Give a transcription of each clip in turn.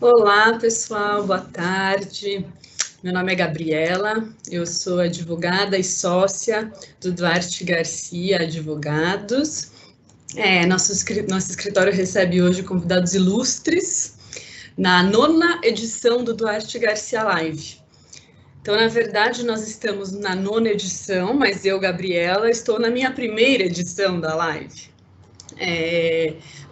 Olá, pessoal, boa tarde. Meu nome é Gabriela, eu sou advogada e sócia do Duarte Garcia Advogados. Nosso escritório recebe hoje convidados ilustres na 9ª edição do Duarte Garcia Live. Então, na verdade, nós estamos na 9ª edição, mas eu, Gabriela, estou na minha 1ª edição da live.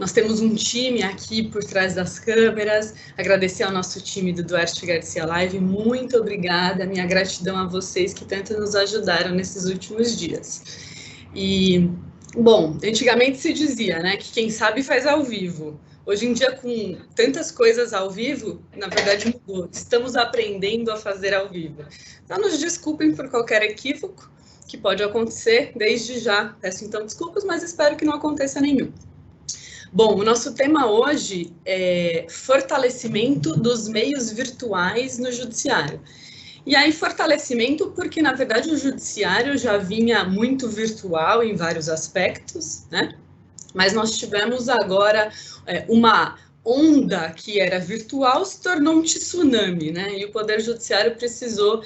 Nós temos um time aqui por trás das câmeras, agradecer ao nosso time do Duarte Garcia Live, muito obrigada, minha gratidão a vocês que tanto nos ajudaram nesses últimos dias. E, bom, antigamente se dizia, né, que quem sabe faz ao vivo. Hoje em dia, com tantas coisas ao vivo, na verdade mudou, estamos aprendendo a fazer ao vivo. Então, nos desculpem por qualquer equívoco que pode acontecer, desde já. Peço então desculpas, mas espero que não aconteça nenhum. Bom, o nosso tema hoje é fortalecimento dos meios virtuais no judiciário. E aí, fortalecimento porque, na verdade, o judiciário já vinha muito virtual em vários aspectos, né? Mas nós tivemos agora uma onda que era virtual se tornou um tsunami, né? E o Poder Judiciário precisou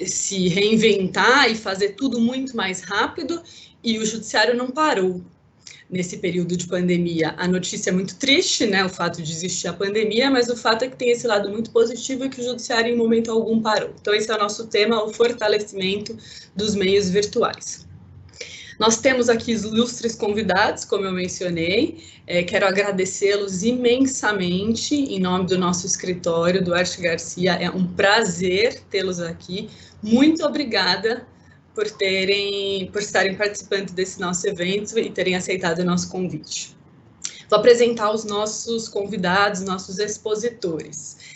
se reinventar e fazer tudo muito mais rápido, e o judiciário não parou nesse período de pandemia. A notícia é muito triste, né, o fato de existir a pandemia, mas o fato é que tem esse lado muito positivo, é que o judiciário em momento algum parou. Então esse é o nosso tema, o fortalecimento dos meios virtuais. Nós temos aqui ilustres convidados, como eu mencionei, quero agradecê-los imensamente em nome do nosso escritório, Duarte Garcia, é um prazer tê-los aqui, muito obrigada por estarem participando desse nosso evento e terem aceitado o nosso convite. Vou apresentar os nossos convidados, nossos expositores.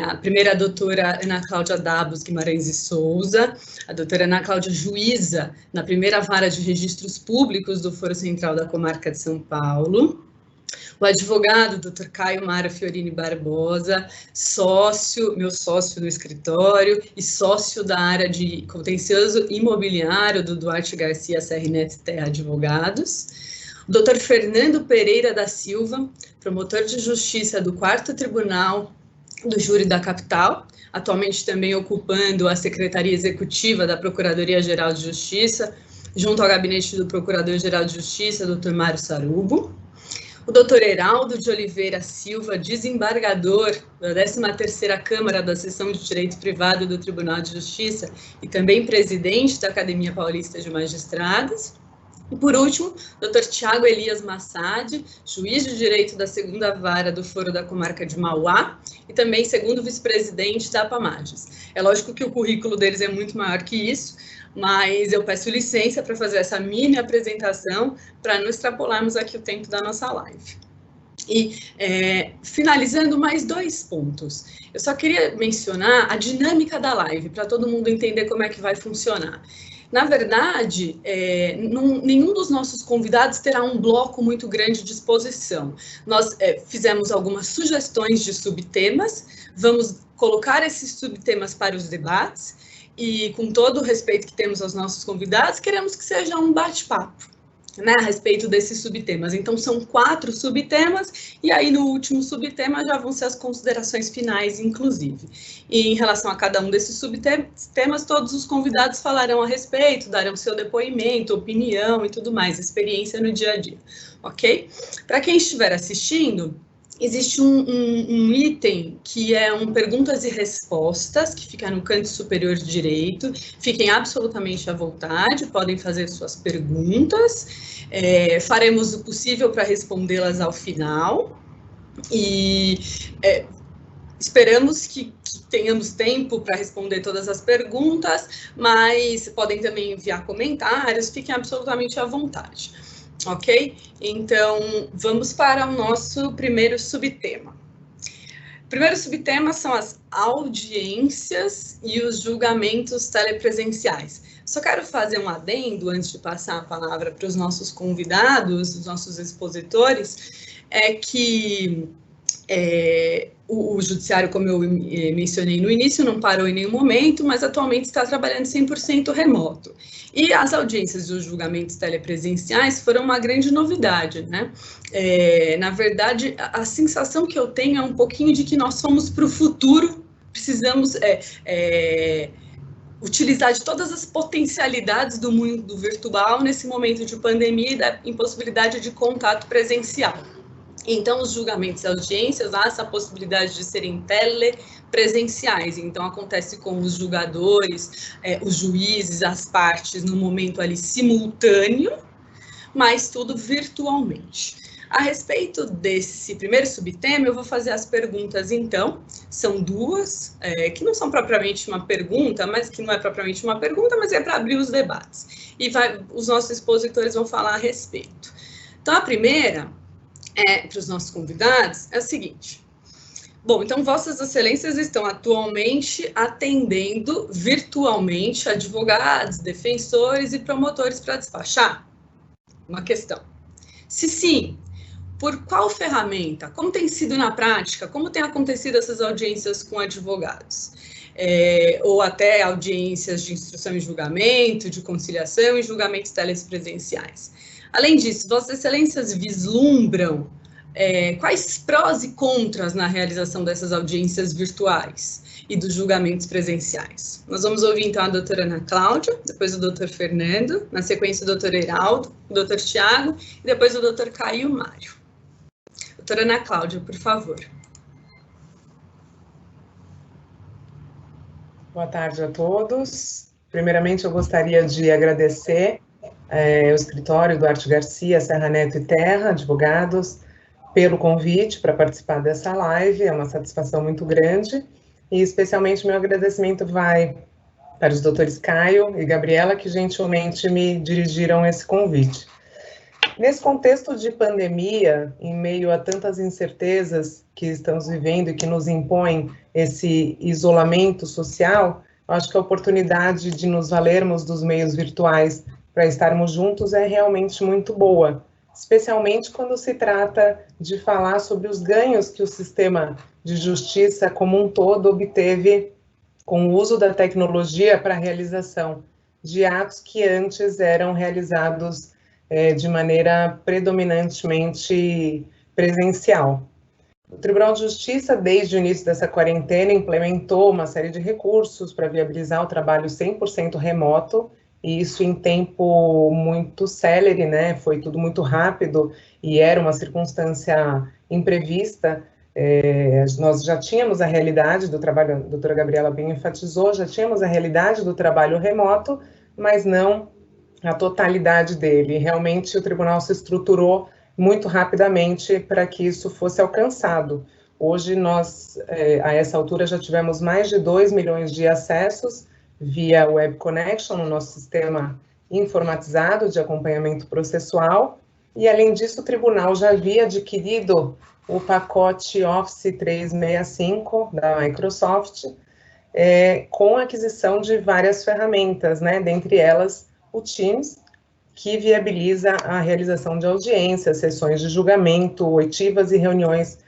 A primeira, a doutora Ana Cláudia Dabos Guimarães e Souza, a doutora Ana Cláudia Juíza, na primeira vara de registros públicos do Foro Central da Comarca de São Paulo, o advogado Dr. Caio Mara Fiorini Barbosa, meu sócio no escritório e sócio da área de contencioso imobiliário do Duarte Garcia CRNet Terra Advogados, o Dr. Fernando Pereira da Silva, promotor de justiça do 4º Tribunal do Júri da Capital, atualmente também ocupando a Secretaria Executiva da Procuradoria-Geral de Justiça, junto ao gabinete do Procurador-Geral de Justiça, Dr. Mário Sarubo, o Dr. Heraldo de Oliveira Silva, desembargador da 13ª Câmara da Seção de Direito Privado do Tribunal de Justiça e também presidente da Academia Paulista de Magistrados. E, por último, Dr. Tiago Elias Massad, juiz de direito da 2ª Vara do Foro da Comarca de Mauá e também segundo vice-presidente da APAMAGES. É lógico que o currículo deles é muito maior que isso, mas eu peço licença para fazer essa mini apresentação para não extrapolarmos aqui o tempo da nossa live. E, finalizando, mais 2 pontos. Eu só queria mencionar a dinâmica da live, para todo mundo entender como é que vai funcionar. Na verdade, nenhum dos nossos convidados terá um bloco muito grande de exposição. Nós fizemos algumas sugestões de subtemas, vamos colocar esses subtemas para os debates, e com todo o respeito que temos aos nossos convidados, queremos que seja um bate-papo, né, a respeito desses subtemas. Então, são 4 subtemas, e aí no último subtema já vão ser as considerações finais, inclusive. E em relação a cada um desses subtemas, todos os convidados falarão a respeito, darão seu depoimento, opinião e tudo mais, experiência no dia a dia, ok? Para quem estiver assistindo, existe um item que é um perguntas e respostas, que fica no canto superior direito. Fiquem absolutamente à vontade, podem fazer suas perguntas, faremos o possível para respondê-las ao final, e esperamos que tenhamos tempo para responder todas as perguntas, mas podem também enviar comentários, fiquem absolutamente à vontade. Ok? Então, vamos para o nosso primeiro subtema. O primeiro subtema são as audiências e os julgamentos telepresenciais. Só quero fazer um adendo antes de passar a palavra para os nossos convidados, os nossos expositores, é que O judiciário, como eu mencionei no início, não parou em nenhum momento, mas atualmente está trabalhando 100% remoto. E as audiências dos julgamentos telepresenciais foram uma grande novidade, né? Na verdade, a sensação que eu tenho é um pouquinho de que nós fomos para o futuro, precisamos utilizar de todas as potencialidades do mundo virtual nesse momento de pandemia e da impossibilidade de contato presencial. Então, os julgamentos e audiências, há essa possibilidade de serem telepresenciais. Então, acontece com os julgadores, os juízes, as partes, no momento ali simultâneo, mas tudo virtualmente. A respeito desse primeiro subtema, eu vou fazer as perguntas, então. São duas, que não são propriamente uma pergunta, mas que não é propriamente uma pergunta, mas é para abrir os debates. E os nossos expositores vão falar a respeito. Então, a primeira, para os nossos convidados, é o seguinte. Bom, então, Vossas Excelências estão atualmente atendendo virtualmente advogados, defensores e promotores para despachar? Uma questão. Se sim, por qual ferramenta? Como tem sido na prática? Como tem acontecido essas audiências com advogados? Ou até audiências de instrução em julgamento, de conciliação e julgamentos telepresenciais. Além disso, Vossas Excelências vislumbram quais prós e contras na realização dessas audiências virtuais e dos julgamentos presenciais? Nós vamos ouvir, então, a doutora Ana Cláudia, depois o doutor Fernando, na sequência o doutor Heraldo, o doutor Tiago e depois o doutor Caio Mário. Doutora Ana Cláudia, por favor. Boa tarde a todos. Primeiramente, eu gostaria de agradecer o escritório Duarte Garcia, Serra Neto e Terra, advogados, pelo convite para participar dessa live. É uma satisfação muito grande. E, especialmente, meu agradecimento vai para os doutores Caio e Gabriela, que gentilmente me dirigiram esse convite. Nesse contexto de pandemia, em meio a tantas incertezas que estamos vivendo e que nos impõem esse isolamento social, acho que a oportunidade de nos valermos dos meios virtuais para estarmos juntos é realmente muito boa, especialmente quando se trata de falar sobre os ganhos que o sistema de justiça como um todo obteve com o uso da tecnologia para a realização de atos que antes eram realizados de maneira predominantemente presencial. O Tribunal de Justiça, desde o início dessa quarentena, implementou uma série de recursos para viabilizar o trabalho 100% remoto, e isso em tempo muito célere, né? Foi tudo muito rápido e era uma circunstância imprevista. Nós já tínhamos a realidade do trabalho, a doutora Gabriela bem enfatizou, já tínhamos a realidade do trabalho remoto, mas não a totalidade dele. Realmente o tribunal se estruturou muito rapidamente para que isso fosse alcançado. Hoje nós, a essa altura, já tivemos mais de 2 milhões de acessos via Web Connection no nosso sistema informatizado de acompanhamento processual, e além disso o tribunal já havia adquirido o pacote Office 365 da Microsoft, com a aquisição de várias ferramentas, né, dentre elas o Teams, que viabiliza a realização de audiências, sessões de julgamento, oitivas e reuniões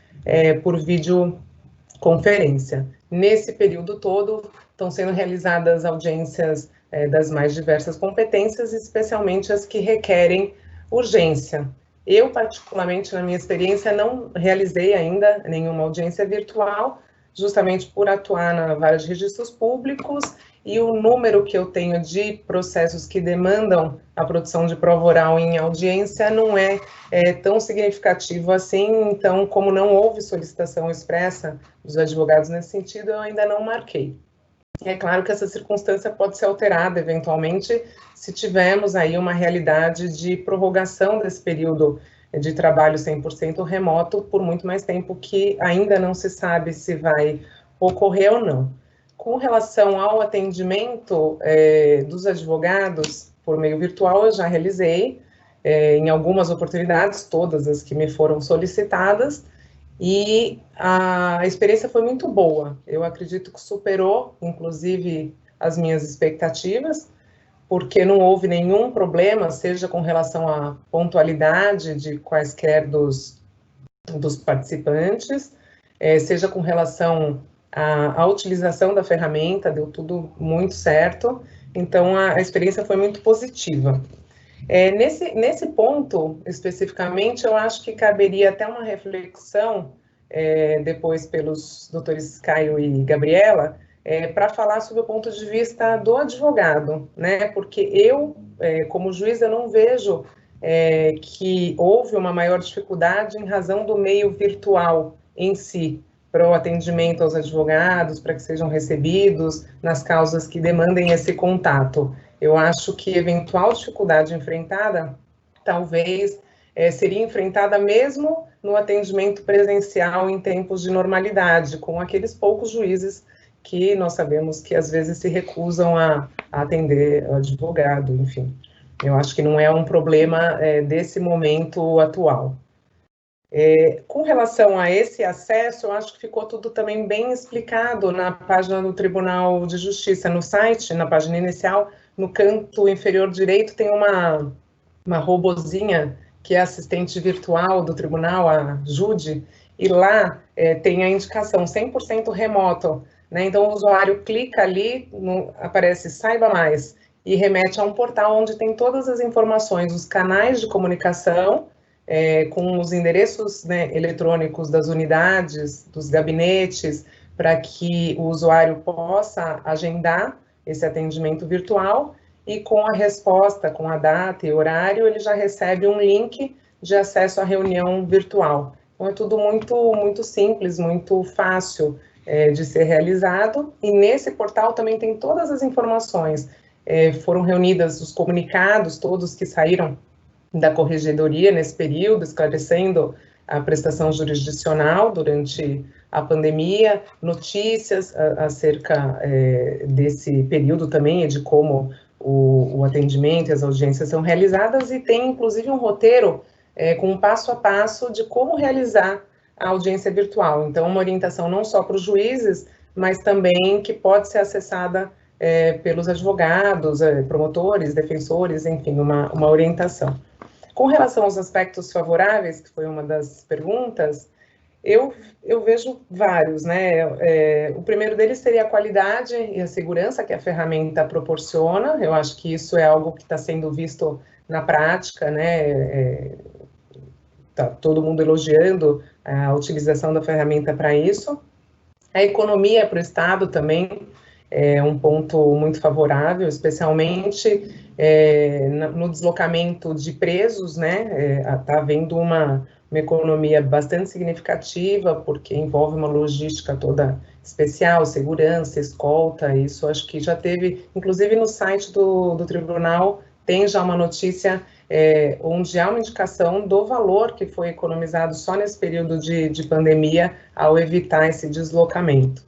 por videoconferência. Nesse período todo, estão sendo realizadas audiências das mais diversas competências, especialmente as que requerem urgência. Eu, particularmente, na minha experiência, não realizei ainda nenhuma audiência virtual, justamente por atuar na vara de registros públicos, e o número que eu tenho de processos que demandam a produção de prova oral em audiência não é tão significativo assim, então, como não houve solicitação expressa dos advogados nesse sentido, eu ainda não marquei. É claro que essa circunstância pode ser alterada, eventualmente, se tivermos aí uma realidade de prorrogação desse período de trabalho 100% remoto por muito mais tempo, que ainda não se sabe se vai ocorrer ou não. Com relação ao atendimento dos advogados por meio virtual, eu já realizei em algumas oportunidades, todas as que me foram solicitadas, e a experiência foi muito boa. Eu acredito que superou, inclusive, as minhas expectativas, porque não houve nenhum problema, seja com relação à pontualidade de quaisquer dos participantes, seja com relação à utilização da ferramenta, deu tudo muito certo, então a experiência foi muito positiva. Nesse ponto, especificamente, eu acho que caberia até uma reflexão, depois pelos doutores Caio e Gabriela, para falar sobre o ponto de vista do advogado, né? Porque eu, como juiz, eu não vejo que houve uma maior dificuldade em razão do meio virtual em si, para o atendimento aos advogados, para que sejam recebidos nas causas que demandem esse contato. Eu acho que eventual dificuldade enfrentada, talvez, seria enfrentada mesmo no atendimento presencial em tempos de normalidade, com aqueles poucos juízes que nós sabemos que às vezes se recusam a atender o advogado, enfim. Eu acho que não é um problema desse momento atual. Com relação a esse acesso, eu acho que ficou tudo também bem explicado na página do Tribunal de Justiça, no site, na página inicial, no canto inferior direito tem uma robozinha que é assistente virtual do tribunal, a Jude, e lá tem a indicação 100% remoto, né? Então o usuário clica ali, aparece saiba mais, e remete a um portal onde tem todas as informações, os canais de comunicação, com os endereços, né, eletrônicos das unidades, dos gabinetes, para que o usuário possa agendar esse atendimento virtual, e com a resposta, com a data e horário, ele já recebe um link de acesso à reunião virtual. Então, é tudo muito simples, muito fácil de ser realizado, e nesse portal também tem todas as informações. Foram reunidas os comunicados, todos que saíram da corregedoria nesse período, esclarecendo a prestação jurisdicional durante a pandemia, notícias acerca desse período também e de como o atendimento e as audiências são realizadas, e tem inclusive um roteiro com um passo a passo de como realizar a audiência virtual. Então, uma orientação não só para os juízes, mas também que pode ser acessada pelos advogados, promotores, defensores, enfim, uma orientação. Com relação aos aspectos favoráveis, que foi uma das perguntas, eu vejo vários, né? O primeiro deles seria a qualidade e a segurança que a ferramenta proporciona. Eu acho que isso é algo que está sendo visto na prática, né? Tá todo mundo elogiando a utilização da ferramenta para isso. A economia para o Estado também é um ponto muito favorável, especialmente no deslocamento de presos, né? Está havendo uma economia bastante significativa, porque envolve uma logística toda especial, segurança, escolta, isso acho que já teve, inclusive no site do tribunal, tem já uma notícia onde há uma indicação do valor que foi economizado só nesse período de pandemia ao evitar esse deslocamento.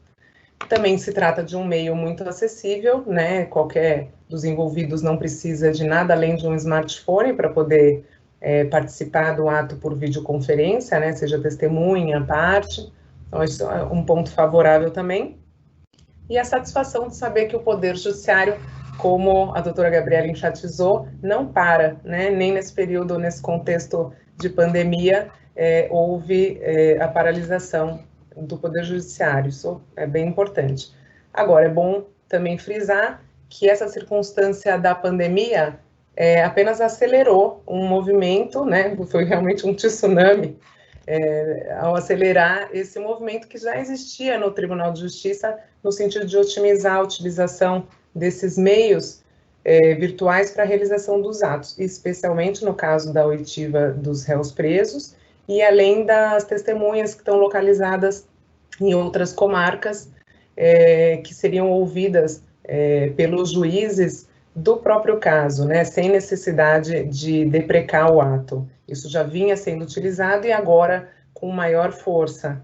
Também se trata de um meio muito acessível, né? Qualquer dos envolvidos não precisa de nada além de um smartphone para poder participar do ato por videoconferência, né? Seja testemunha, parte. Então, isso é um ponto favorável também. E a satisfação de saber que o Poder Judiciário, como a doutora Gabriela enfatizou, não para, né? Nem nesse período, nesse contexto de pandemia, houve a paralisação do Poder Judiciário, isso é bem importante. Agora, é bom também frisar que essa circunstância da pandemia apenas acelerou um movimento, né, foi realmente um tsunami, ao acelerar esse movimento que já existia no Tribunal de Justiça, no sentido de otimizar a utilização desses meios virtuais para a realização dos atos, especialmente no caso da oitiva dos réus presos, e além das testemunhas que estão localizadas em outras comarcas, que seriam ouvidas pelos juízes do próprio caso, né, sem necessidade de deprecar o ato. Isso já vinha sendo utilizado e agora com maior força.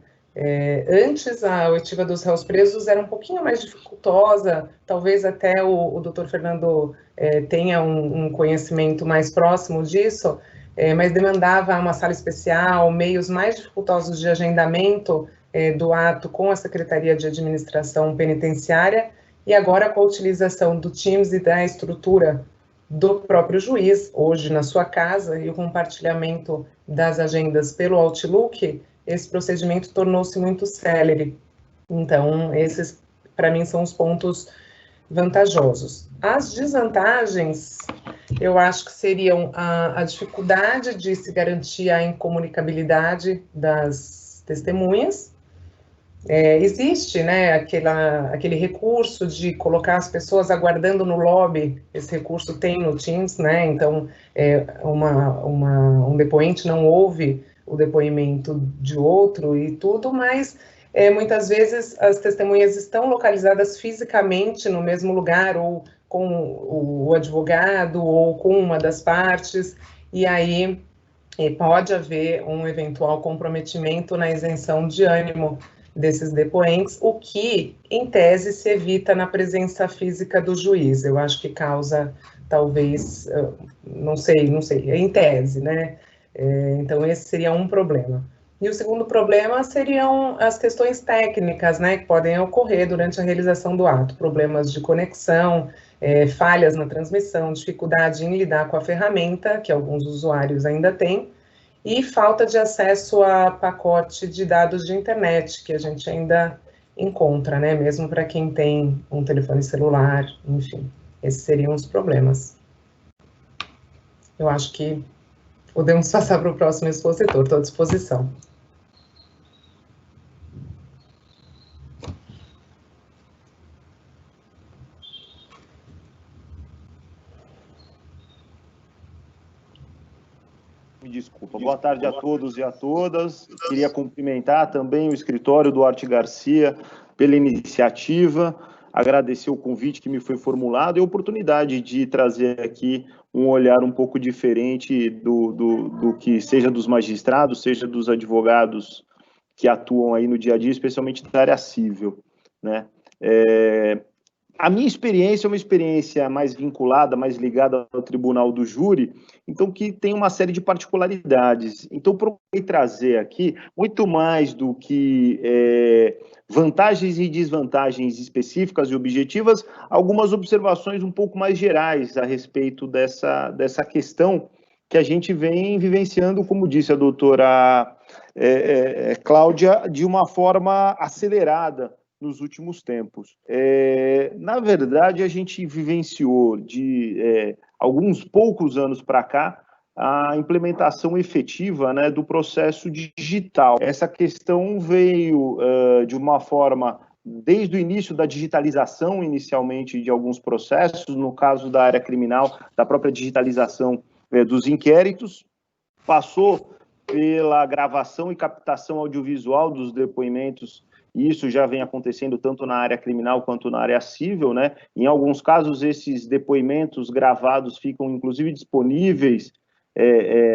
Antes, a oitiva dos réus presos era um pouquinho mais dificultosa, talvez até o doutor Fernando tenha um conhecimento mais próximo disso, mas demandava uma sala especial, meios mais dificultosos de agendamento do ato com a Secretaria de Administração Penitenciária, e agora com a utilização do Teams e da estrutura do próprio juiz, hoje na sua casa, e o compartilhamento das agendas pelo Outlook, esse procedimento tornou-se muito célere. Então, esses, para mim, são os pontos vantajosos. As desvantagens, eu acho que seriam a dificuldade de se garantir a incomunicabilidade das testemunhas. Existe, né, aquele recurso de colocar as pessoas aguardando no lobby, esse recurso tem no Teams, né, então um depoente não ouve o depoimento de outro e tudo, mas muitas vezes as testemunhas estão localizadas fisicamente no mesmo lugar, ou com o advogado, ou com uma das partes, e aí pode haver um eventual comprometimento na isenção de ânimo desses depoentes, o que, em tese, se evita na presença física do juiz. Eu acho que causa, talvez, não sei, em tese, né? Então, esse seria um problema. E o segundo problema seriam as questões técnicas, né, que podem ocorrer durante a realização do ato, problemas de conexão, falhas na transmissão, dificuldade em lidar com a ferramenta, que alguns usuários ainda têm, e falta de acesso a pacote de dados de internet, que a gente ainda encontra, né, mesmo para quem tem um telefone celular, enfim, esses seriam os problemas. Eu acho que podemos passar para o próximo expositor, estou à disposição. Me desculpa. Boa tarde a todos e a todas. Queria cumprimentar também o escritório do Duarte Garcia pela iniciativa, agradecer o convite que me foi formulado e a oportunidade de trazer aqui um olhar um pouco diferente do que seja dos magistrados, seja dos advogados que atuam aí no dia a dia, especialmente da área civil, né? A minha experiência é uma experiência mais vinculada, mais ligada ao tribunal do júri, então que tem uma série de particularidades. Então, procurei trazer aqui, muito mais do que vantagens e desvantagens específicas e objetivas, algumas observações um pouco mais gerais a respeito dessa questão que a gente vem vivenciando, como disse a doutora Cláudia, de uma forma acelerada nos últimos tempos. Na verdade, a gente vivenciou de alguns poucos anos para cá a implementação efetiva, né, do processo digital. Essa questão veio de uma forma, desde o início da digitalização, inicialmente, de alguns processos, no caso da área criminal, da própria digitalização dos inquéritos, passou pela gravação e captação audiovisual dos depoimentos. E isso já vem acontecendo tanto na área criminal quanto na área civil, né? Em alguns casos, esses depoimentos gravados ficam, inclusive, disponíveis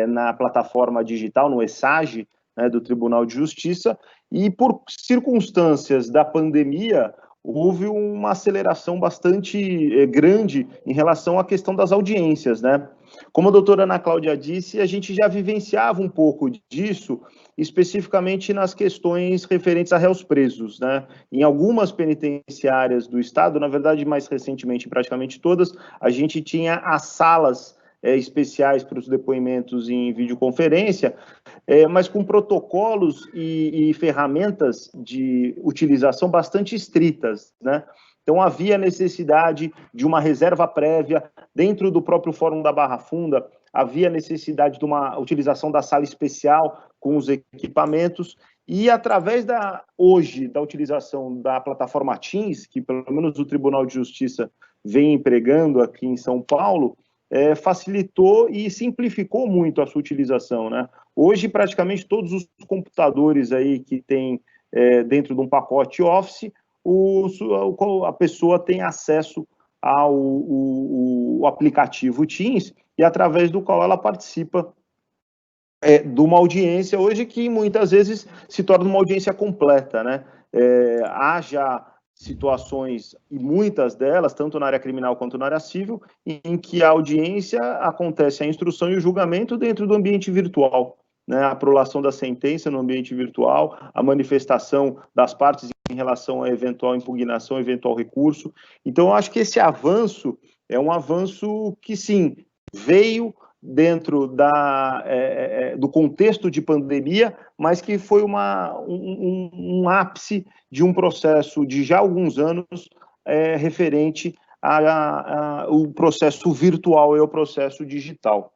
na plataforma digital, no ESAGE, né, do Tribunal de Justiça, e por circunstâncias da pandemia, houve uma aceleração bastante grande em relação à questão das audiências, né? Como a doutora Ana Cláudia disse, a gente já vivenciava um pouco disso, especificamente nas questões referentes a réus presos, né? Em algumas penitenciárias do Estado, na verdade, mais recentemente, em praticamente todas, a gente tinha as salas especiais para os depoimentos em videoconferência, mas com protocolos e ferramentas de utilização bastante estritas, né? Então, havia necessidade de uma reserva prévia dentro do próprio Fórum da Barra Funda, havia necessidade de uma utilização da sala especial com os equipamentos, e através hoje da utilização da plataforma Teams, que pelo menos o Tribunal de Justiça vem empregando aqui em São Paulo, facilitou e simplificou muito a sua utilização, né? Hoje, praticamente todos os computadores aí que tem dentro de um pacote Office, a pessoa tem acesso ao aplicativo Teams, e através do qual ela participa de uma audiência hoje que muitas vezes se torna uma audiência completa, né? Há já situações, e muitas delas, tanto na área criminal quanto na área civil, em que a audiência acontece a instrução e o julgamento dentro do ambiente virtual, né? A prolação da sentença no ambiente virtual, a manifestação das partes em relação a eventual impugnação, eventual recurso. Então, eu acho que esse avanço é um avanço que, sim, veio dentro do contexto de pandemia, mas que foi um ápice de um processo de já alguns anos referente ao processo virtual e ao processo digital.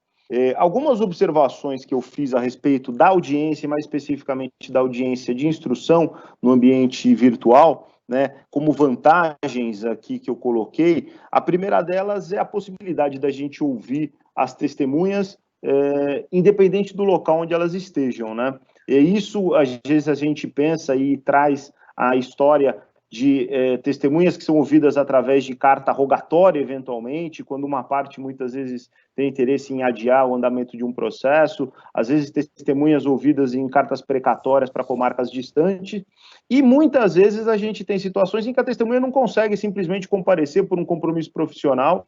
Algumas observações que eu fiz a respeito da audiência, mais especificamente da audiência de instrução no ambiente virtual, né, como vantagens aqui que eu coloquei, a primeira delas é a possibilidade da gente ouvir as testemunhas, independente do local onde elas estejam, né? E isso, às vezes, a gente pensa e traz a história de testemunhas que são ouvidas através de carta rogatória, eventualmente, quando uma parte, muitas vezes, tem interesse em adiar o andamento de um processo, às vezes testemunhas ouvidas em cartas precatórias para comarcas distantes, e muitas vezes a gente tem situações em que a testemunha não consegue simplesmente comparecer por um compromisso profissional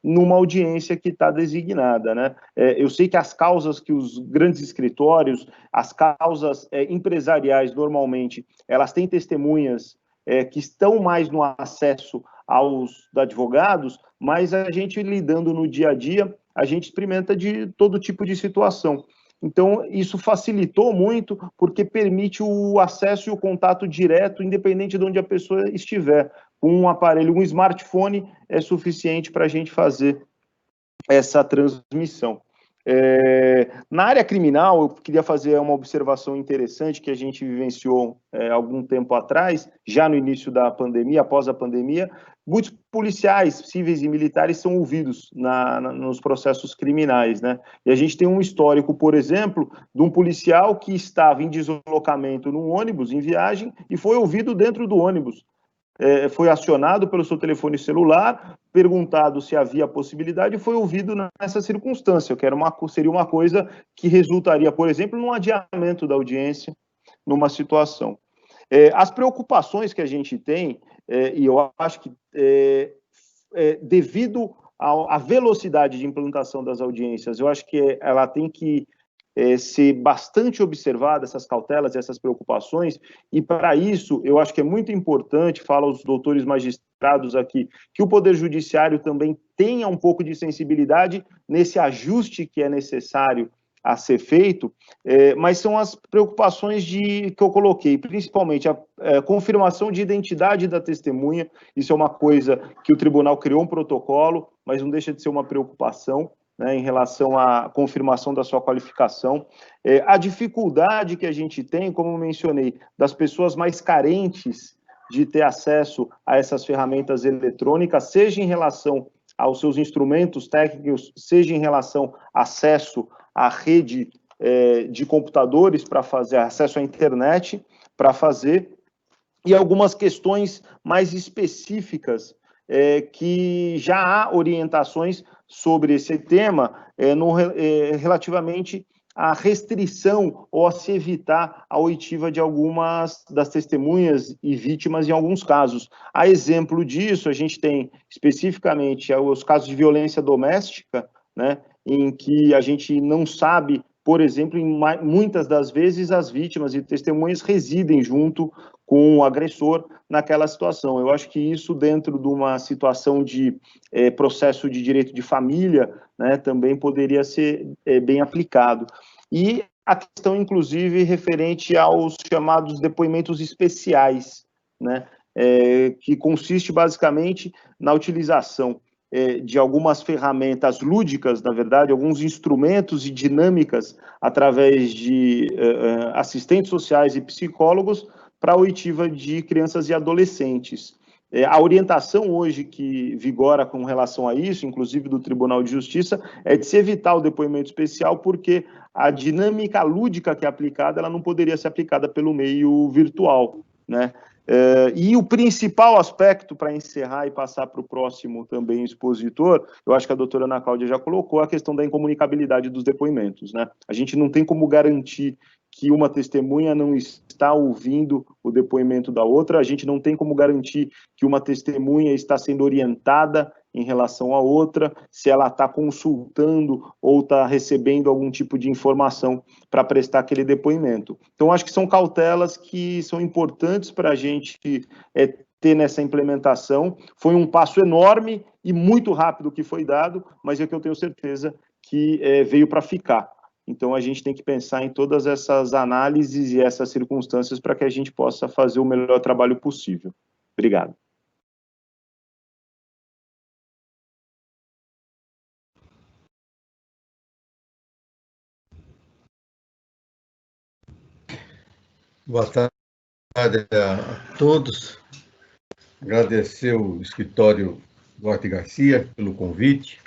numa audiência que está designada, né? Eu sei que as causas que os grandes escritórios, as causas empresariais, normalmente, elas têm testemunhas que estão mais no acesso aos advogados, mas a gente lidando no dia a dia, a gente experimenta de todo tipo de situação. Então, isso facilitou muito, porque permite o acesso e o contato direto, independente de onde a pessoa estiver. Um aparelho, um smartphone é suficiente para a gente fazer essa transmissão. Na área criminal, eu queria fazer uma observação interessante que a gente vivenciou algum tempo atrás, já no início da pandemia, após a pandemia. Muitos policiais, civis e militares são ouvidos nos processos criminais, né? E a gente tem um histórico, por exemplo, de um policial que estava em deslocamento num ônibus, em viagem, e foi ouvido dentro do ônibus. Foi acionado pelo seu telefone celular, perguntado se havia possibilidade e foi ouvido nessa circunstância, que seria uma coisa que resultaria, por exemplo, num adiamento da audiência, numa situação. As preocupações que a gente tem, e eu acho que devido à velocidade de implantação das audiências, eu acho que ela tem que ser bastante observada, essas cautelas e essas preocupações, e para isso eu acho que é muito importante, falo aos doutores magistrados aqui, que o Poder Judiciário também tenha um pouco de sensibilidade nesse ajuste que é necessário a ser feito, mas são as preocupações que eu coloquei, principalmente a confirmação de identidade da testemunha. Isso é uma coisa que o tribunal criou um protocolo, mas não deixa de ser uma preocupação, né, em relação à confirmação da sua qualificação. A dificuldade que a gente tem, como mencionei, das pessoas mais carentes de ter acesso a essas ferramentas eletrônicas, seja em relação aos seus instrumentos técnicos, seja em relação ao acesso à rede de computadores para fazer, acesso à internet para fazer, e algumas questões mais específicas que já há orientações sobre esse tema relativamente à restrição ou a se evitar a oitiva de algumas das testemunhas e vítimas em alguns casos. A exemplo disso, a gente tem especificamente os casos de violência doméstica, né, em que a gente não sabe, por exemplo, muitas das vezes as vítimas e testemunhas residem junto com o agressor naquela situação. Eu acho que isso, dentro de uma situação de processo de direito de família, né, também poderia ser bem aplicado. E a questão, inclusive, referente aos chamados depoimentos especiais, né, que consiste basicamente na utilização de algumas ferramentas lúdicas, na verdade, alguns instrumentos e dinâmicas através de assistentes sociais e psicólogos para a oitiva de crianças e adolescentes. A orientação hoje que vigora com relação a isso, inclusive do Tribunal de Justiça, é de se evitar o depoimento especial, porque a dinâmica lúdica que é aplicada, ela não poderia ser aplicada pelo meio virtual, né? E o principal aspecto, para encerrar e passar para o próximo também expositor, eu acho que a doutora Ana Cláudia já colocou, a questão da incomunicabilidade dos depoimentos, né? A gente não tem como garantir que uma testemunha não está ouvindo o depoimento da outra, a gente não tem como garantir que uma testemunha está sendo orientada em relação à outra, se ela está consultando ou está recebendo algum tipo de informação para prestar aquele depoimento. Então, acho que são cautelas que são importantes para a gente ter nessa implementação. Foi um passo enorme e muito rápido que foi dado, mas é que eu tenho certeza que veio para ficar. Então, a gente tem que pensar em todas essas análises e essas circunstâncias para que a gente possa fazer o melhor trabalho possível. Obrigado. Boa tarde a todos. Agradecer o escritório Duarte Garcia pelo convite.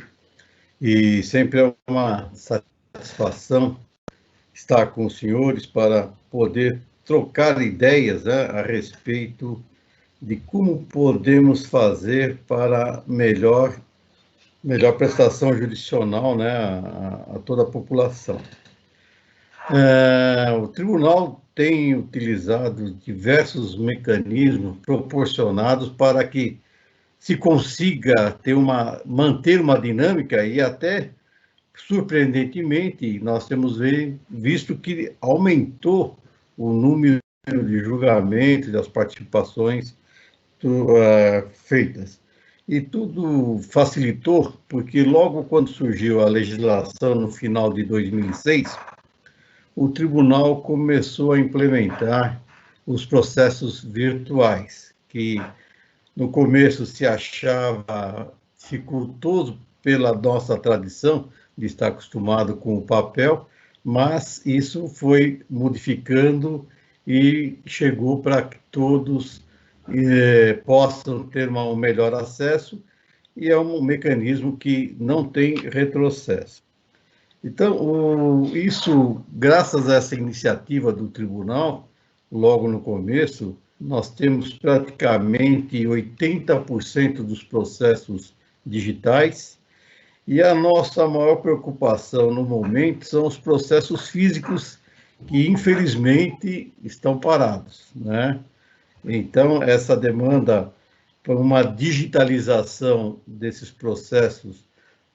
E sempre é uma satisfação estar com os senhores para poder trocar ideias, né, a respeito de como podemos fazer para melhor prestação jurisdicional, né, a toda a população. O tribunal tem utilizado diversos mecanismos proporcionados para que se consiga manter uma dinâmica e até, surpreendentemente, nós temos visto que aumentou o número de julgamentos, das participações feitas. E tudo facilitou, porque logo quando surgiu a legislação no final de 2006, o tribunal começou a implementar os processos virtuais, que no começo se achava dificultoso pela nossa tradição de estar acostumado com o papel, mas isso foi modificando e chegou para que todos possam ter um melhor acesso, e é um mecanismo que não tem retrocesso. Então, isso, graças a essa iniciativa do tribunal, logo no começo, nós temos praticamente 80% dos processos digitais, e a nossa maior preocupação no momento são os processos físicos que, infelizmente, estão parados, né? Então, essa demanda por uma digitalização desses processos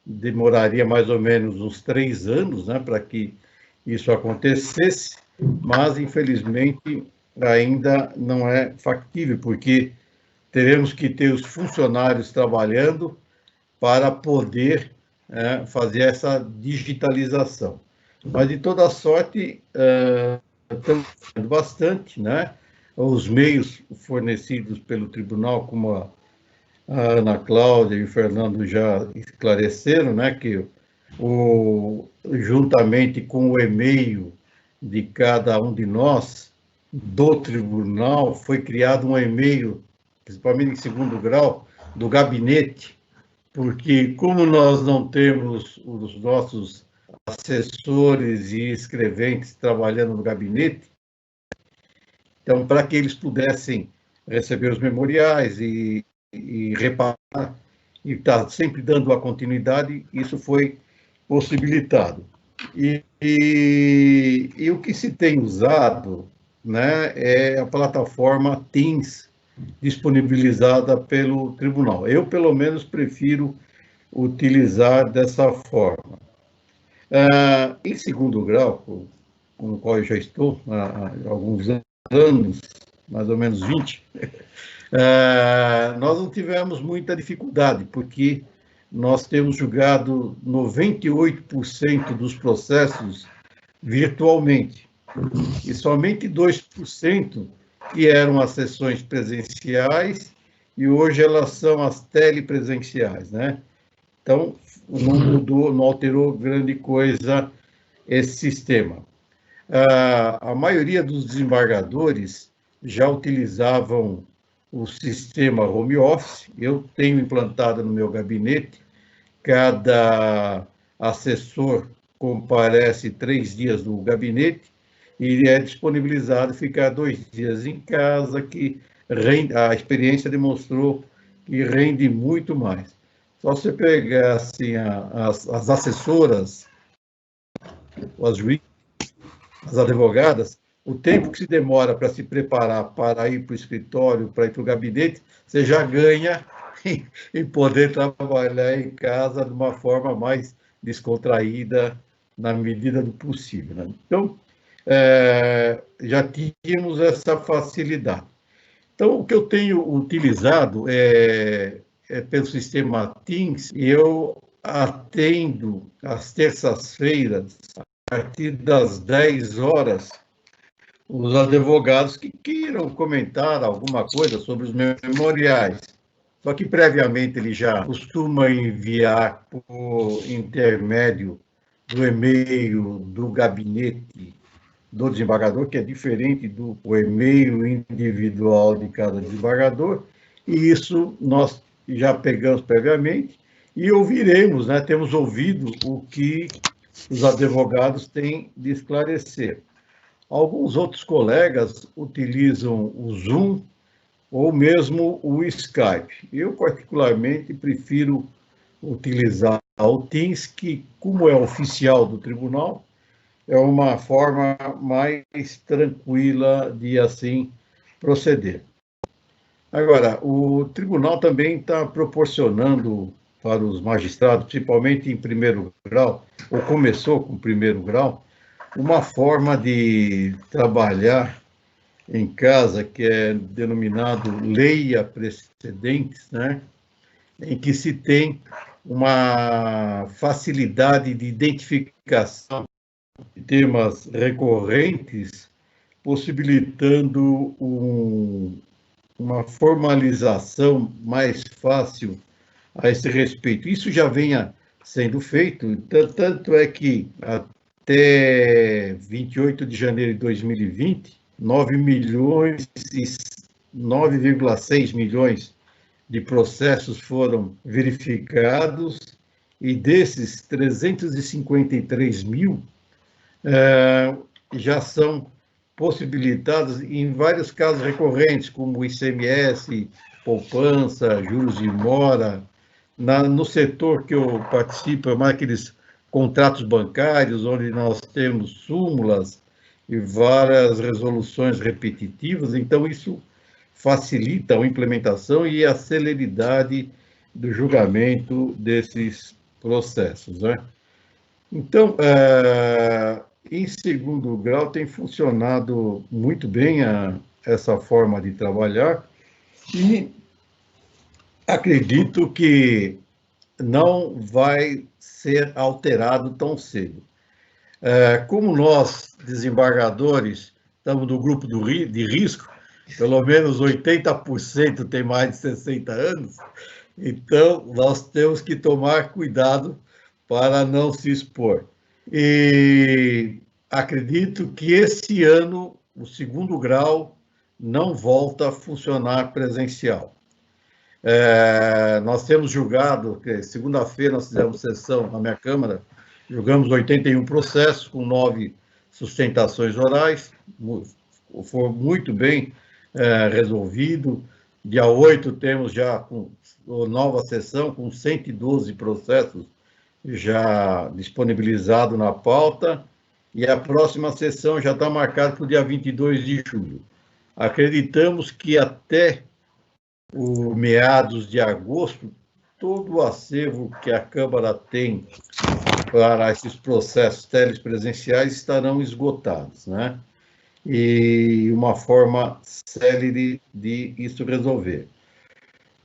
demoraria mais ou menos uns 3 anos, né, para que isso acontecesse, mas, infelizmente, ainda não é factível, porque teremos que ter os funcionários trabalhando para poder fazer essa digitalização. Mas, de toda sorte, estamos fazendo bastante, né? Os meios fornecidos pelo tribunal, como a Ana Cláudia e o Fernando já esclareceram, né, que juntamente com o e-mail de cada um de nós, do tribunal, foi criado um e-mail, principalmente em segundo grau, do gabinete, porque como nós não temos os nossos assessores e escreventes trabalhando no gabinete, então, para que eles pudessem receber os memoriais e reparar, e estar sempre dando a continuidade, isso foi possibilitado. E o que se tem usado, né, é a plataforma Teams, disponibilizada pelo tribunal. Eu, pelo menos, prefiro utilizar dessa forma. Em segundo grau, com o qual eu já estou há alguns anos, mais ou menos 20, nós não tivemos muita dificuldade, porque nós temos julgado 98% dos processos virtualmente, e somente 2% que eram as sessões presenciais, e hoje elas são as telepresenciais, né? Então, não mudou, não alterou grande coisa esse sistema. A maioria dos desembargadores já utilizavam o sistema home office. Eu tenho implantado no meu gabinete, cada assessor comparece 3 dias no gabinete e é disponibilizado ficar 2 dias em casa, que a experiência demonstrou que rende muito mais. Só você pegar assim, as assessoras, as juízes, as advogadas, o tempo que se demora para se preparar para ir para o escritório, para ir para o gabinete, você já ganha em poder trabalhar em casa de uma forma mais descontraída, na medida do possível, né? Então, já tínhamos essa facilidade. Então, o que eu tenho utilizado é pelo sistema Teams, e eu atendo às terças-feiras, a partir das 10 horas, os advogados que queiram comentar alguma coisa sobre os memoriais. Só que, previamente, ele já costuma enviar por intermédio do e-mail do gabinete do desembargador, que é diferente do e-mail individual de cada desembargador, e isso nós já pegamos previamente e ouviremos, né? Temos ouvido o que os advogados têm de esclarecer. Alguns outros colegas utilizam o Zoom ou mesmo o Skype. Eu, particularmente, prefiro utilizar o Teams, que, como é oficial do tribunal, é uma forma mais tranquila de assim proceder. Agora, o tribunal também está proporcionando para os magistrados, principalmente em primeiro grau, ou começou com primeiro grau, uma forma de trabalhar em casa que é denominado leia precedentes, né? Em que se tem uma facilidade de identificação de temas recorrentes, possibilitando uma formalização mais fácil a esse respeito. Isso já venha sendo feito, tanto é que até 28 de janeiro de 2020, 9,6 milhões de processos foram verificados, e desses 353 mil já são possibilitados em vários casos recorrentes, como ICMS, poupança, juros de mora. No setor que eu participo, é mais aqueles contratos bancários, onde nós temos súmulas e várias resoluções repetitivas, então isso facilita a implementação e a celeridade do julgamento desses processos, né? Então, em segundo grau, tem funcionado muito bem essa forma de trabalhar e acredito que não vai ser alterado tão cedo. Como nós, desembargadores, estamos no grupo de risco, pelo menos 80% tem mais de 60 anos, então nós temos que tomar cuidado para não se expor. E acredito que esse ano o segundo grau não volta a funcionar presencial. Nós temos julgado, segunda-feira nós fizemos sessão na minha Câmara, julgamos 81 processos com 9 sustentações orais, foi muito bem resolvido. Dia 8 temos já nova sessão com 112 processos já disponibilizado na pauta, e a próxima sessão já está marcada para o dia 22 de julho. Acreditamos que até o meados de agosto, todo o acervo que a Câmara tem para esses processos telepresenciais estarão esgotados, né? E uma forma célere de isso resolver.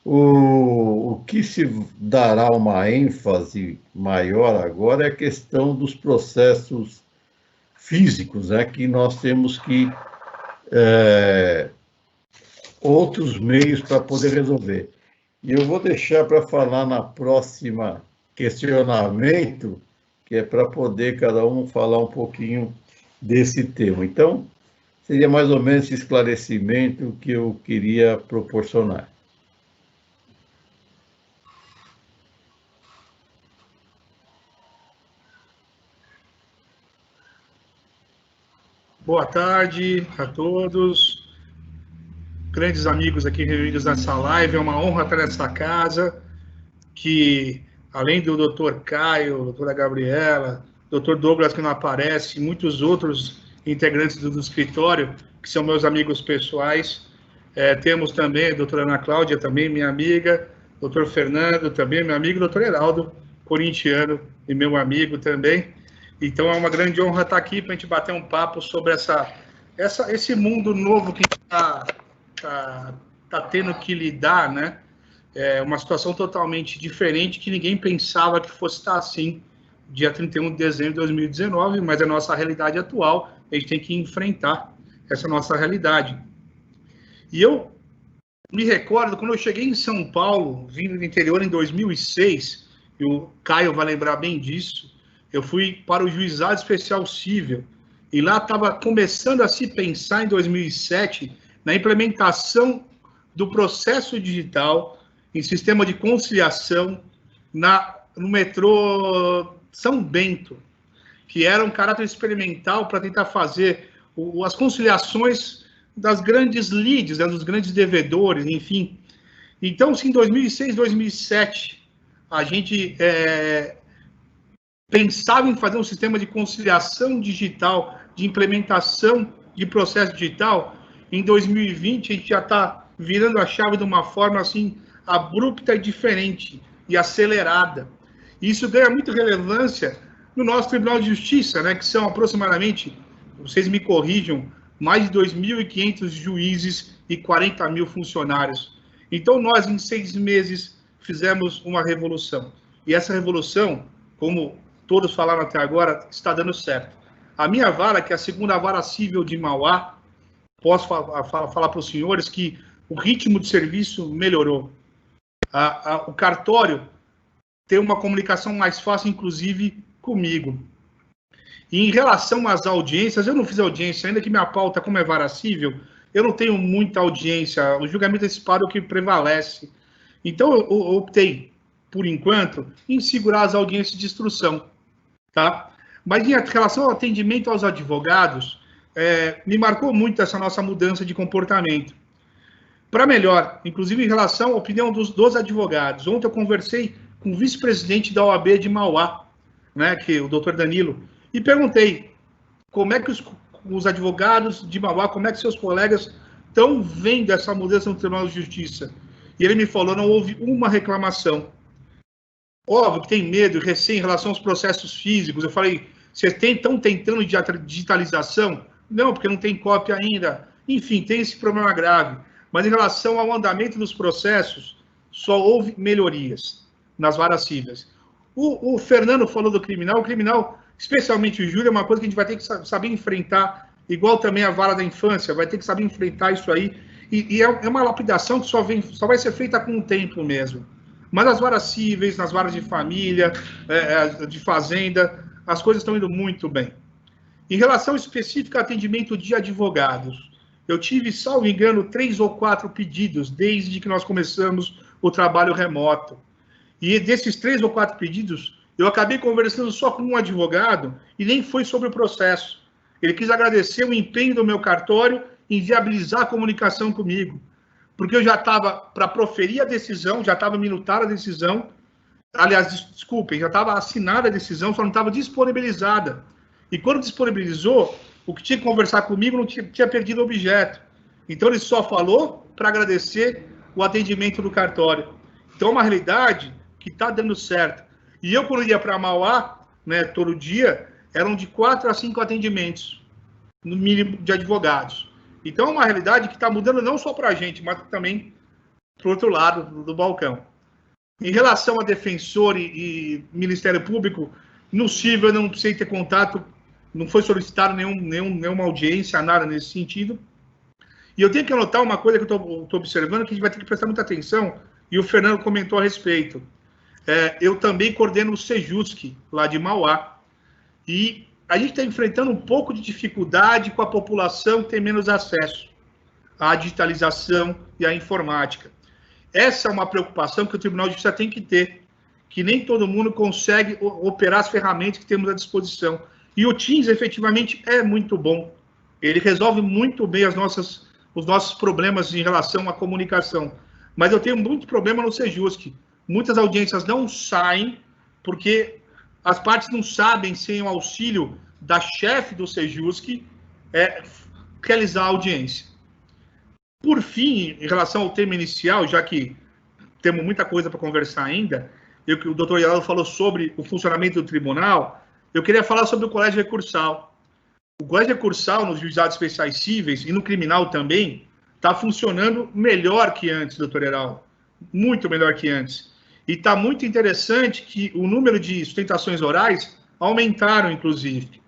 O que se dará uma ênfase maior agora é a questão dos processos físicos, né, que nós temos que outros meios para poder resolver. E eu vou deixar para falar na próxima questionamento, que é para poder cada um falar um pouquinho desse tema. Então, seria mais ou menos esse esclarecimento que eu queria proporcionar. Boa tarde a todos, grandes amigos aqui reunidos nessa live. É uma honra estar nessa casa, que além do Dr. Caio, doutora Gabriela, Dr. Douglas, que não aparece, e muitos outros integrantes do escritório, que são meus amigos pessoais. Temos também a doutora Ana Cláudia, também minha amiga, Dr. Fernando, também meu amigo, Dr. Heraldo, corintiano, e meu amigo também. Então, é uma grande honra estar aqui para a gente bater um papo sobre esse mundo novo que está tendo que lidar, né, uma situação totalmente diferente, que ninguém pensava que fosse estar assim, dia 31 de dezembro de 2019, mas é a nossa realidade atual, a gente tem que enfrentar essa nossa realidade. E eu me recordo, quando eu cheguei em São Paulo, vindo do interior em 2006, e o Caio vai lembrar bem disso, eu fui para o Juizado Especial Cível, e lá estava começando a se pensar, em 2007, na implementação do processo digital em sistema de conciliação no metrô São Bento, que era um caráter experimental para tentar fazer as conciliações das grandes leads, né, dos grandes devedores, enfim. Então, se em 2006, 2007, a gente pensava em fazer um sistema de conciliação digital, de implementação de processo digital, em 2020 a gente já está virando a chave de uma forma assim abrupta e diferente e acelerada. E isso ganha muita relevância no nosso Tribunal de Justiça, né, que são aproximadamente, vocês me corrijam, mais de 2.500 juízes e 40 mil funcionários. Então, nós, em 6 meses, fizemos uma revolução. E essa revolução, como todos falaram até agora, está dando certo. A minha vara, que é a segunda vara civil de Mauá, posso falar para os senhores que o ritmo de serviço melhorou. O cartório tem uma comunicação mais fácil, inclusive, comigo. E em relação às audiências, eu não fiz audiência, ainda que minha pauta, como é vara civil, eu não tenho muita audiência, o julgamento antecipado é o que prevalece. Então, eu optei, por enquanto, em segurar as audiências de instrução, tá? Mas em relação ao atendimento aos advogados, me marcou muito essa nossa mudança de comportamento. Para melhor, inclusive em relação à opinião dos advogados. Ontem eu conversei com o vice-presidente da OAB de Mauá, né, que é o doutor Danilo, e perguntei como é que os advogados de Mauá, como é que seus colegas estão vendo essa mudança no Tribunal de Justiça. E ele me falou, não houve uma reclamação. Óbvio que tem medo e receio em relação aos processos físicos. Eu falei, vocês estão tentando digitalização? Não, porque não tem cópia ainda. Enfim, tem esse problema grave. Mas em relação ao andamento dos processos, só houve melhorias nas varas cíveis. O Fernando falou do criminal. O criminal, especialmente o Júlio, é uma coisa que a gente vai ter que saber enfrentar, igual também a vara da infância, vai ter que saber enfrentar isso aí. E é uma lapidação que só vai ser feita com o tempo mesmo. Mas nas varas cíveis, nas varas de família, de fazenda, as coisas estão indo muito bem. Em relação específica ao atendimento de advogados, eu tive, salvo engano, 3 ou 4 pedidos desde que nós começamos o trabalho remoto. E desses 3 ou 4 pedidos, eu acabei conversando só com um advogado e nem foi sobre o processo. Ele quis agradecer o empenho do meu cartório em viabilizar a comunicação comigo. Porque eu já estava para proferir a decisão, já estava minutada a decisão, aliás, desculpem, já estava assinada a decisão, só não estava disponibilizada. E quando disponibilizou, o que tinha que conversar comigo não tinha perdido o objeto. Então, ele só falou para agradecer o atendimento do cartório. Então, é uma realidade que está dando certo. E eu, quando ia para Mauá, né, todo dia, eram de 4 a 5 atendimentos, no mínimo, de advogados. Então, é uma realidade que está mudando não só para a gente, mas também para o outro lado do balcão. Em relação a defensor e Ministério Público, no cível eu não precisei ter contato, não foi solicitado nenhuma audiência, nada nesse sentido. E eu tenho que anotar uma coisa que eu estou observando, que a gente vai ter que prestar muita atenção, e o Fernando comentou a respeito. Eu também coordeno o Sejusc, lá de Mauá, e a gente está enfrentando um pouco de dificuldade com a população que tem menos acesso à digitalização e à informática. Essa é uma preocupação que o Tribunal de Justiça tem que ter, que nem todo mundo consegue operar as ferramentas que temos à disposição. E o Teams, efetivamente, é muito bom. Ele resolve muito bem os nossos problemas em relação à comunicação. Mas eu tenho muito problema no Sejusc. Muitas audiências não saem porque as partes não sabem, sem o auxílio da chefe do Sejusc, realizar a audiência. Por fim, em relação ao tema inicial, já que temos muita coisa para conversar ainda, o doutor Geraldo falou sobre o funcionamento do tribunal, eu queria falar sobre o colégio recursal. O colégio recursal nos juizados especiais cíveis e no criminal também está funcionando melhor que antes, doutor Geraldo. muito melhor que antes. E está muito interessante que o número de sustentações orais aumentaram, inclusive.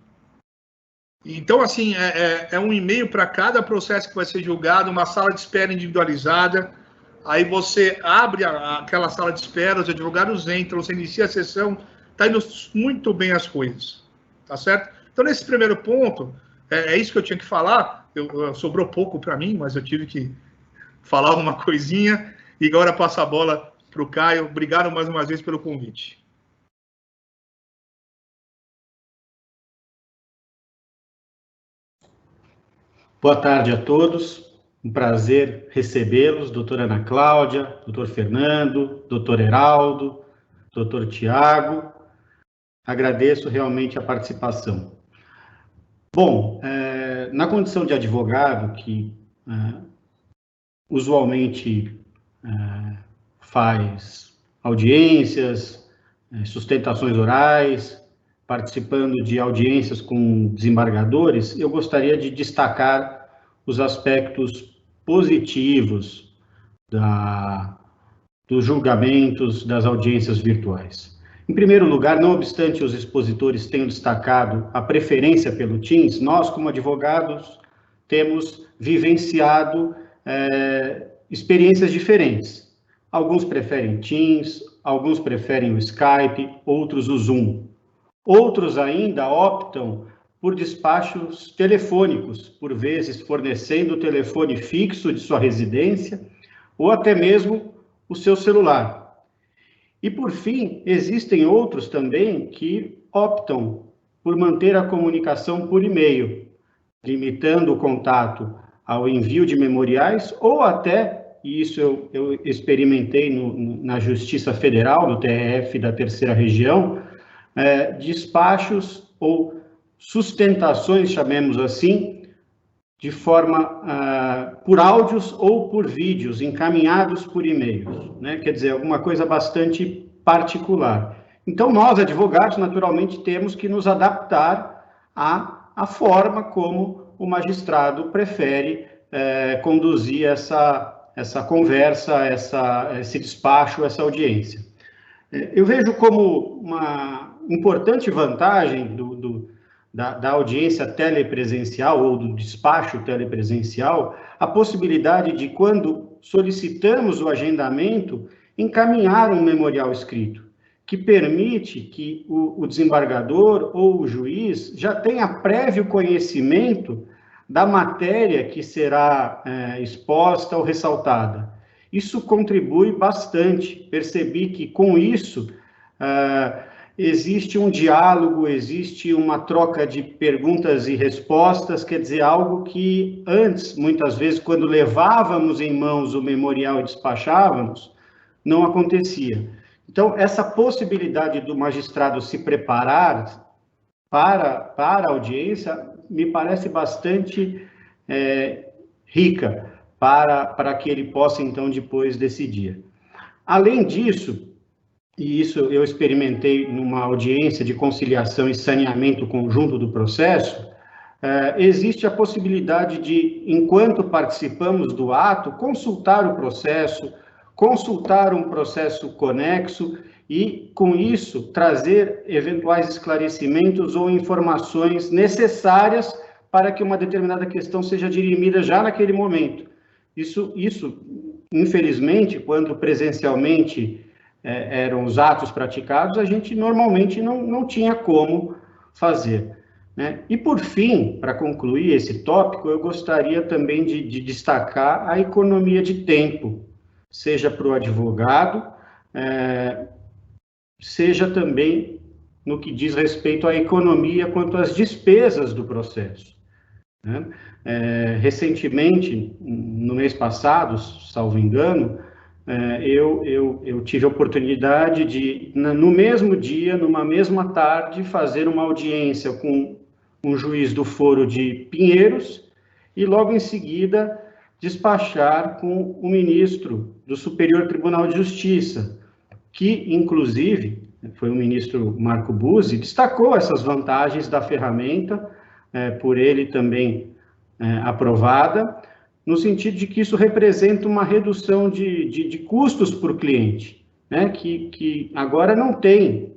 Então, assim, é um e-mail para cada processo que vai ser julgado, uma sala de espera individualizada. Aí você abre aquela sala de espera, os advogados entram, você inicia a sessão, está indo muito bem as coisas, tá certo? Então, nesse primeiro ponto, é isso que eu tinha que falar. Sobrou pouco para mim, mas eu tive que falar alguma coisinha. E agora passo a bola para o Caio. Obrigado mais uma vez pelo convite. Boa tarde a todos. Um prazer recebê-los, doutora Ana Cláudia, doutor Fernando, doutor Heraldo, doutor Tiago. Agradeço realmente a participação. Bom, na condição de advogado, que usualmente faz audiências, sustentações orais, participando de audiências com desembargadores, eu gostaria de destacar os aspectos positivos dos julgamentos das audiências virtuais. Em primeiro lugar, não obstante os expositores tenham destacado a preferência pelo Teams, nós, como advogados, temos vivenciado experiências diferentes. Alguns preferem Teams, alguns preferem o Skype, outros o Zoom. Outros ainda optam por despachos telefônicos, por vezes fornecendo o telefone fixo de sua residência ou até mesmo o seu celular. E, por fim, existem outros também que optam por manter a comunicação por e-mail, limitando o contato ao envio de memoriais ou até, e isso eu experimentei na Justiça Federal, no TRF da Terceira Região, despachos ou sustentações, chamemos assim, de forma por áudios ou por vídeos encaminhados por e-mails, né? Quer dizer, alguma coisa bastante particular. Então, nós, advogados, naturalmente, temos que nos adaptar à forma como o magistrado prefere conduzir essa conversa, esse despacho, essa audiência. Eu vejo como uma importante vantagem da audiência telepresencial ou do despacho telepresencial a possibilidade de, quando solicitamos o agendamento, encaminhar um memorial escrito, que permite que o desembargador ou o juiz já tenha prévio conhecimento da matéria que será exposta ou ressaltada. Isso contribui bastante. Percebi que, com isso, existe um diálogo, existe uma troca de perguntas e respostas, quer dizer, algo que antes, muitas vezes, quando levávamos em mãos o memorial e despachávamos, não acontecia. Então, essa possibilidade do magistrado se preparar para a audiência me parece bastante rica para que ele possa, então, depois decidir. Além disso, e isso eu experimentei numa audiência de conciliação e saneamento conjunto do processo, existe a possibilidade de, enquanto participamos do ato, consultar o processo, consultar um processo conexo e, com isso, trazer eventuais esclarecimentos ou informações necessárias para que uma determinada questão seja dirimida já naquele momento. Isso, infelizmente, quando presencialmente eram os atos praticados, a gente normalmente não tinha como fazer, né? E, por fim, para concluir esse tópico, eu gostaria também de destacar a economia de tempo, seja para o advogado, seja também no que diz respeito à economia quanto às despesas do processo, né? Recentemente, no mês passado, salvo engano, eu tive a oportunidade de, no mesmo dia, numa mesma tarde, fazer uma audiência com um juiz do foro de Pinheiros e, logo em seguida, despachar com o ministro do Superior Tribunal de Justiça, que, inclusive, foi o ministro Marco Buzzi, destacou essas vantagens da ferramenta, por ele também aprovada, no sentido de que isso representa uma redução de custos para o cliente, né, que agora não tem,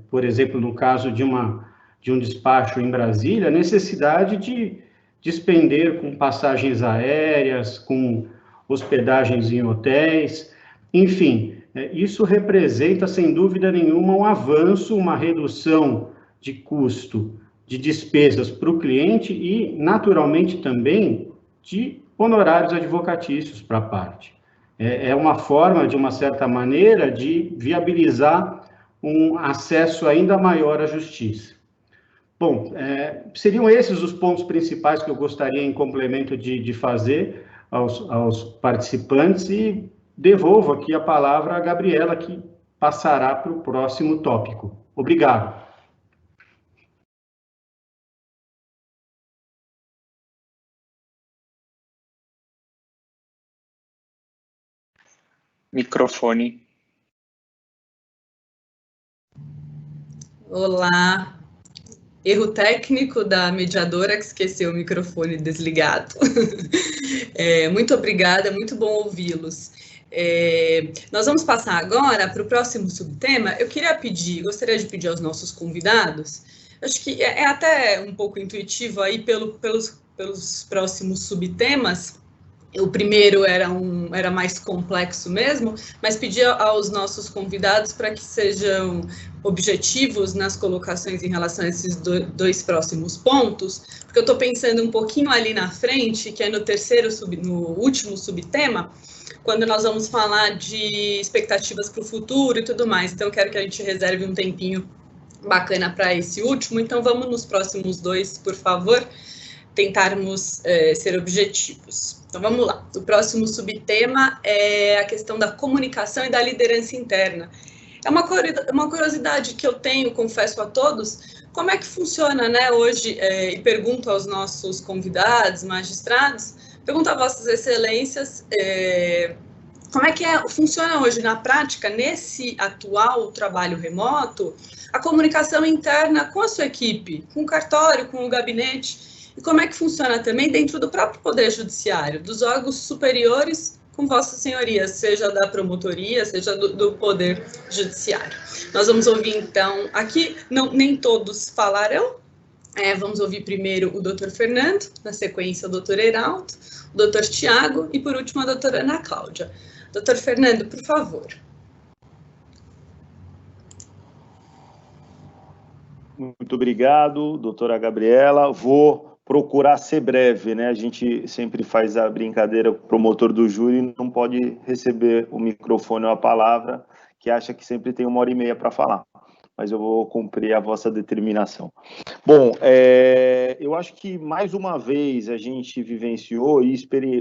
por exemplo, no caso de um despacho em Brasília, a necessidade de despender com passagens aéreas, com hospedagens em hotéis, enfim, isso representa, sem dúvida nenhuma, um avanço, uma redução de custo, de despesas para o cliente e, naturalmente, também de honorários advocatícios para a parte. É uma forma, de uma certa maneira, de viabilizar um acesso ainda maior à justiça. Bom, seriam esses os pontos principais que eu gostaria, em complemento, de fazer aos participantes, e devolvo aqui a palavra à Gabriela, que passará para o próximo tópico. Obrigado. Microfone. Olá. Erro técnico da mediadora, que esqueceu o microfone desligado. Muito obrigada, muito bom ouvi-los. Nós vamos passar agora para o próximo subtema. Eu gostaria de pedir aos nossos convidados, acho que é até um pouco intuitivo aí pelos próximos subtemas. O primeiro era mais complexo mesmo, mas pedi aos nossos convidados para que sejam objetivos nas colocações em relação a esses dois próximos pontos, porque eu estou pensando um pouquinho ali na frente, que é no último subtema, quando nós vamos falar de expectativas para o futuro e tudo mais. Então, quero que a gente reserve um tempinho bacana para esse último. Então, vamos nos próximos dois, por favor, tentarmos ser objetivos. Então, vamos lá. O próximo subtema é a questão da comunicação e da liderança interna. É uma curiosidade que eu tenho, confesso a todos, como é que funciona, né, hoje, e pergunto aos nossos convidados, magistrados, pergunto a vossas excelências, como é que funciona hoje, na prática, nesse atual trabalho remoto, a comunicação interna com a sua equipe, com o cartório, com o gabinete, e como é que funciona também dentro do próprio Poder Judiciário, dos órgãos superiores com vossas senhorias, seja da promotoria, seja do Poder Judiciário. Nós vamos ouvir, então, aqui, nem todos falarão, vamos ouvir primeiro o doutor Fernando, na sequência o doutor Heraldo, o doutor Tiago e, por último, a doutora Ana Cláudia. Doutor Fernando, por favor. Muito obrigado, doutora Gabriela. Vou procurar ser breve, né? A gente sempre faz a brincadeira, o promotor do júri não pode receber o microfone ou a palavra, que acha que sempre tem 1h30 para falar, mas eu vou cumprir a vossa determinação. Bom, eu acho que mais uma vez a gente vivenciou, e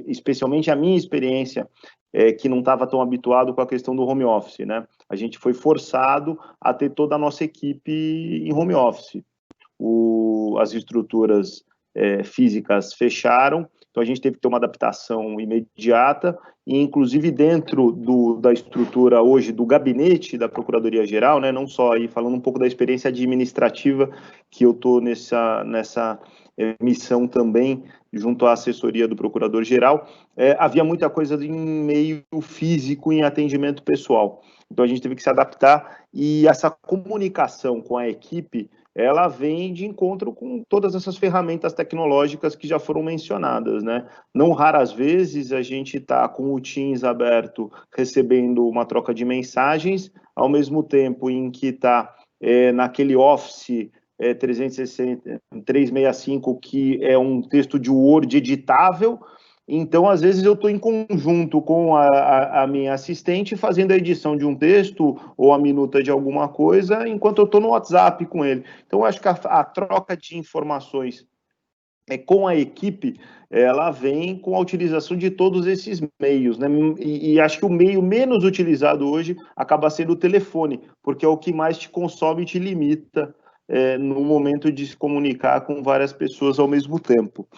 especialmente a minha experiência, que não estava tão habituado com a questão do home office, né? A gente foi forçado a ter toda a nossa equipe em home office. As estruturas físicas fecharam, então a gente teve que ter uma adaptação imediata, e inclusive dentro da estrutura hoje do gabinete da Procuradoria-Geral, né, não só aí falando um pouco da experiência administrativa, que eu estou nessa missão também, junto à assessoria do Procurador-Geral, havia muita coisa em meio físico, em atendimento pessoal. Então a gente teve que se adaptar, e essa comunicação com a equipe, ela vem de encontro com todas essas ferramentas tecnológicas que já foram mencionadas, né? Não raras vezes a gente está com o Teams aberto, recebendo uma troca de mensagens, ao mesmo tempo em que está naquele Office 365, que é um texto de Word editável. Então, às vezes, eu estou em conjunto com a minha assistente fazendo a edição de um texto ou a minuta de alguma coisa, enquanto eu estou no WhatsApp com ele. Então, eu acho que a troca de informações com a equipe, ela vem com a utilização de todos esses meios, né? E acho que o meio menos utilizado hoje acaba sendo o telefone, porque é o que mais te consome e te limita no momento de se comunicar com várias pessoas ao mesmo tempo.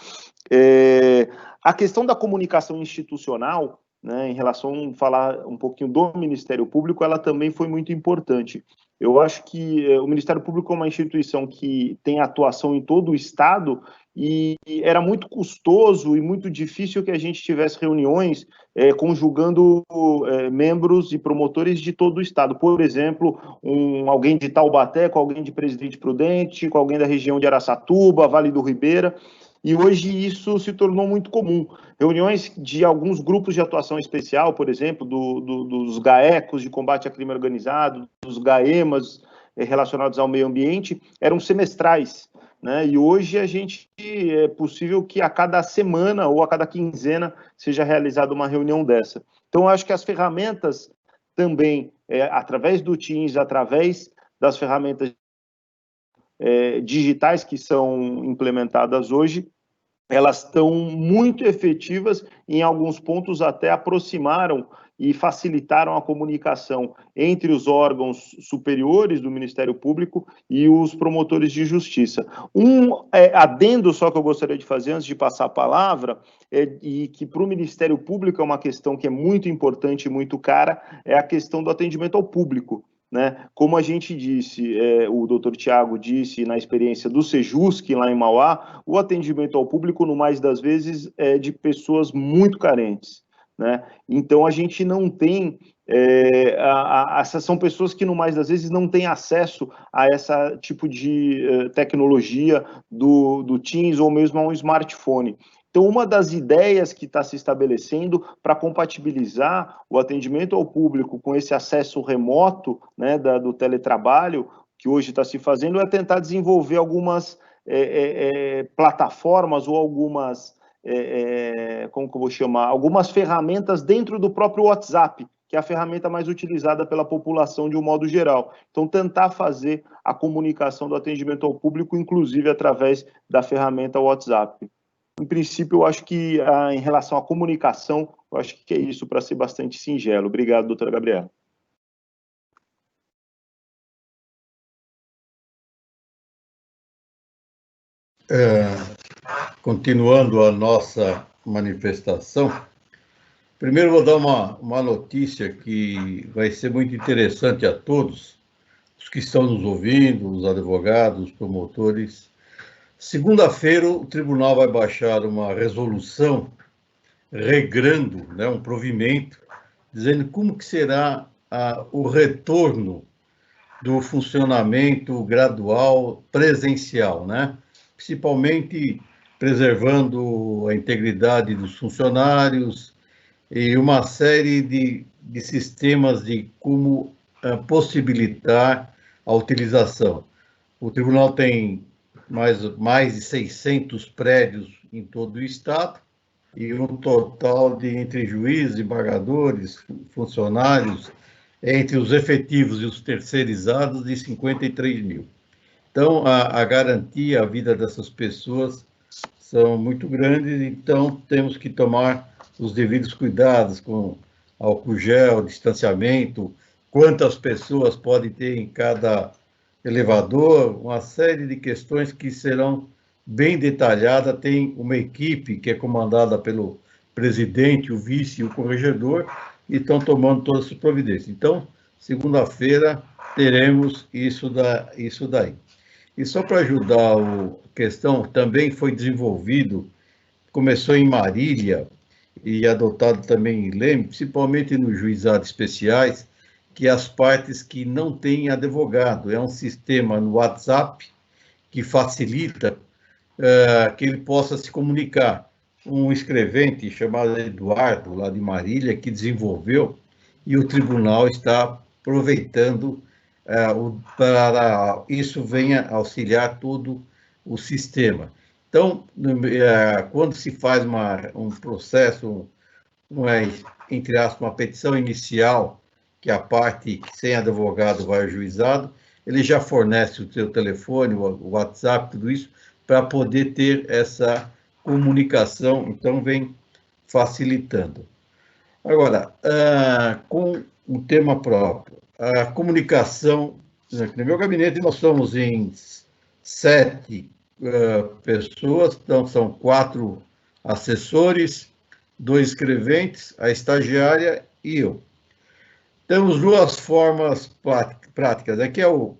A questão da comunicação institucional, né, em relação a falar um pouquinho do Ministério Público, ela também foi muito importante. Eu acho que o Ministério Público é uma instituição que tem atuação em todo o Estado e era muito custoso e muito difícil que a gente tivesse reuniões conjugando membros e promotores de todo o Estado. Por exemplo, alguém de Taubaté com alguém de Presidente Prudente, com alguém da região de Araçatuba, Vale do Ribeira. E hoje isso se tornou muito comum. Reuniões de alguns grupos de atuação especial, por exemplo, dos GAECOS de combate a crime organizado, dos GAEMAS relacionados ao meio ambiente, eram semestrais, né? E hoje é possível que a cada semana ou a cada quinzena seja realizada uma reunião dessa. Então, eu acho que as ferramentas também, através do Teams, através das ferramentas digitais que são implementadas hoje, elas estão muito efetivas, em alguns pontos até aproximaram e facilitaram a comunicação entre os órgãos superiores do Ministério Público e os promotores de justiça. Adendo só que eu gostaria de fazer antes de passar a palavra, e que para o Ministério Público é uma questão que é muito importante e muito cara, é a questão do atendimento ao público. Né? Como a gente disse, o doutor Tiago disse na experiência do Sejusc lá em Mauá, o atendimento ao público, no mais das vezes, é de pessoas muito carentes. Né? Então, a gente não tem... essas são pessoas que, no mais das vezes, não têm acesso a esse tipo de tecnologia do Teams ou mesmo a um smartphone. Então, uma das ideias que está se estabelecendo para compatibilizar o atendimento ao público com esse acesso remoto, né, do teletrabalho, que hoje está se fazendo, é tentar desenvolver algumas plataformas ou algumas, como que eu vou chamar, algumas ferramentas dentro do próprio WhatsApp, que é a ferramenta mais utilizada pela população de um modo geral. Então, tentar fazer a comunicação do atendimento ao público, inclusive através da ferramenta WhatsApp. Em princípio, eu acho que, em relação à comunicação, eu acho que é isso, para ser bastante singelo. Obrigado, doutora Gabriela. Continuando a nossa manifestação, primeiro vou dar uma notícia que vai ser muito interessante a todos, os que estão nos ouvindo, os advogados, os promotores. Segunda-feira, o tribunal vai baixar uma resolução regrando, né, um provimento, dizendo como que será o retorno do funcionamento gradual presencial, né? Principalmente preservando a integridade dos funcionários e uma série de sistemas de como possibilitar a utilização. O tribunal tem mais de 600 prédios em todo o estado e um total de, entre juízes, embargadores, funcionários, entre os efetivos e os terceirizados, de 53 mil. Então, a garantia, a vida dessas pessoas são muito grandes, então temos que tomar os devidos cuidados com álcool gel, distanciamento, quantas pessoas podem ter em cada elevador, uma série de questões que serão bem detalhadas. Tem uma equipe que é comandada pelo presidente, o vice e o corregedor, e estão tomando todas as providências. Então, segunda-feira, teremos isso daí. E só para ajudar a questão, também foi desenvolvido, começou em Marília e adotado também em Leme, principalmente nos juizados especiais, que as partes que não têm advogado. É um sistema no WhatsApp que facilita que ele possa se comunicar. Um escrevente chamado Eduardo, lá de Marília, que desenvolveu, e o tribunal está aproveitando para isso venha auxiliar todo o sistema. Então, quando se faz um processo, entre aspas, uma petição inicial, que a parte sem advogado vai ao juizado, ele já fornece o seu telefone, o WhatsApp, tudo isso, para poder ter essa comunicação, então vem facilitando. Agora, com um tema próprio, a comunicação, no meu gabinete nós somos em 7 pessoas, então são 4 assessores, 2 escreventes, a estagiária e eu. Temos duas formas práticas. Aqui é o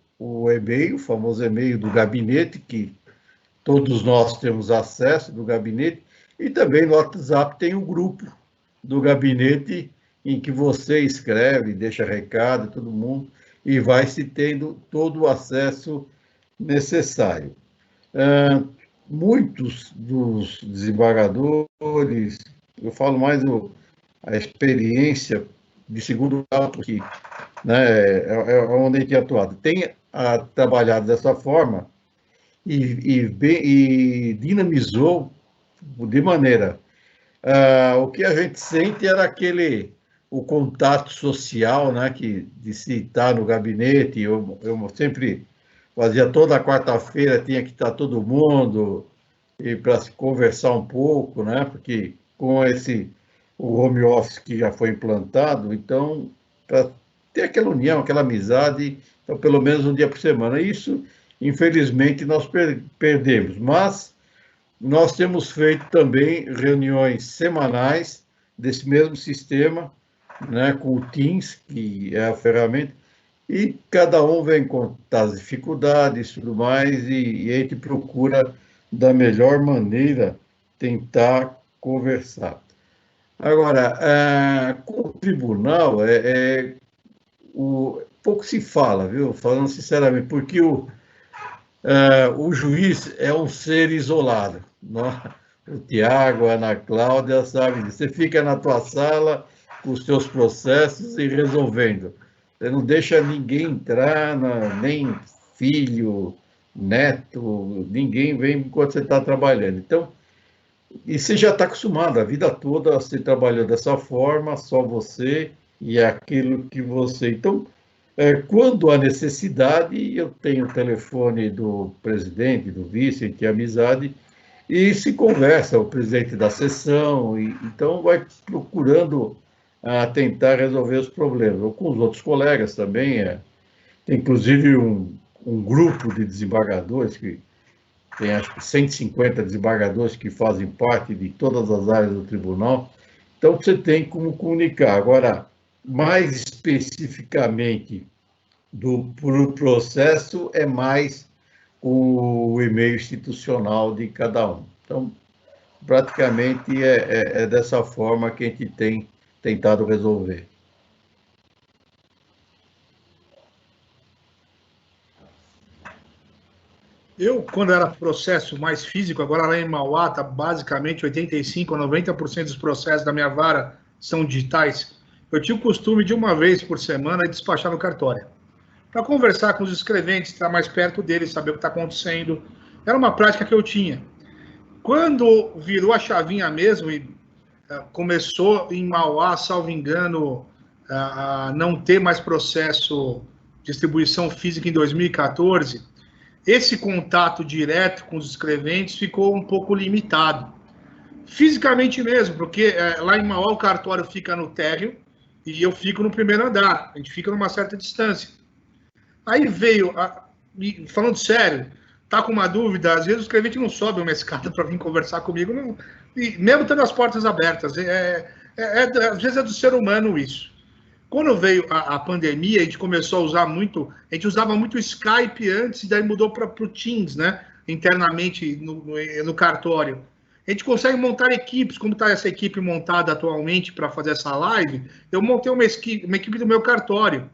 e-mail, o famoso e-mail do gabinete, que todos nós temos acesso do gabinete, e também no WhatsApp tem o grupo do gabinete em que você escreve, deixa recado, todo mundo, e vai se tendo todo o acesso necessário. Muitos dos desembargadores, eu falo mais a experiência de segundo grau, porque né, é onde a gente atuado, tem trabalhado dessa forma e dinamizou de maneira. O que a gente sente era o contato social, né, de se estar no gabinete. Eu sempre fazia toda quarta-feira, tinha que estar todo mundo para se conversar um pouco, né, porque com o home office que já foi implantado, então, para ter aquela união, aquela amizade, então, pelo menos um dia por semana. Isso, infelizmente, nós perdemos, mas nós temos feito também reuniões semanais desse mesmo sistema, né, com o Teams, que é a ferramenta, e cada um vem contar as dificuldades e tudo mais, e a gente procura, da melhor maneira, tentar conversar. Agora, com o tribunal, pouco se fala, viu? Falando sinceramente, porque o juiz é um ser isolado. O Tiago, a Ana Cláudia, sabe? Você fica na tua sala com os seus processos e resolvendo. Você não deixa ninguém entrar, nem filho, neto, ninguém vem enquanto você está trabalhando. Então, e você já está acostumado a vida toda, você trabalhou dessa forma, só você e aquilo que você... Então, quando há necessidade, eu tenho o telefone do presidente, do vice, que é amizade, e se conversa, o presidente da sessão, então vai procurando tentar resolver os problemas. Ou com os outros colegas também, tem inclusive um grupo de desembargadores, que tem acho que 150 desembargadores que fazem parte de todas as áreas do tribunal, então você tem como comunicar. Agora, mais especificamente pro processo, é mais o e-mail institucional de cada um. Então, praticamente é dessa forma que a gente tem tentado resolver. Quando era processo mais físico, agora lá em Mauá, tá basicamente 85% a 90% dos processos da minha vara são digitais. Eu tinha o costume de uma vez por semana despachar no cartório, para conversar com os escreventes, estar mais perto deles, saber o que está acontecendo. Era uma prática que eu tinha. Quando virou a chavinha mesmo e começou em Mauá, salvo engano, a não ter mais processo de distribuição física em 2014, esse contato direto com os escreventes ficou um pouco limitado. Fisicamente mesmo, porque lá em Mauá o cartório fica no térreo e eu fico no primeiro andar. A gente fica numa certa distância. Aí veio, falando sério, tá com uma dúvida, às vezes o escrevente não sobe uma escada para vir conversar comigo, não, e mesmo tendo as portas abertas. Às vezes é do ser humano isso. Quando veio a pandemia, a gente começou a usar muito, a gente usava muito o Skype antes, e daí mudou para o Teams, né? Internamente no cartório. A gente consegue montar equipes, como está essa equipe montada atualmente para fazer essa live, eu montei uma equipe do meu cartório.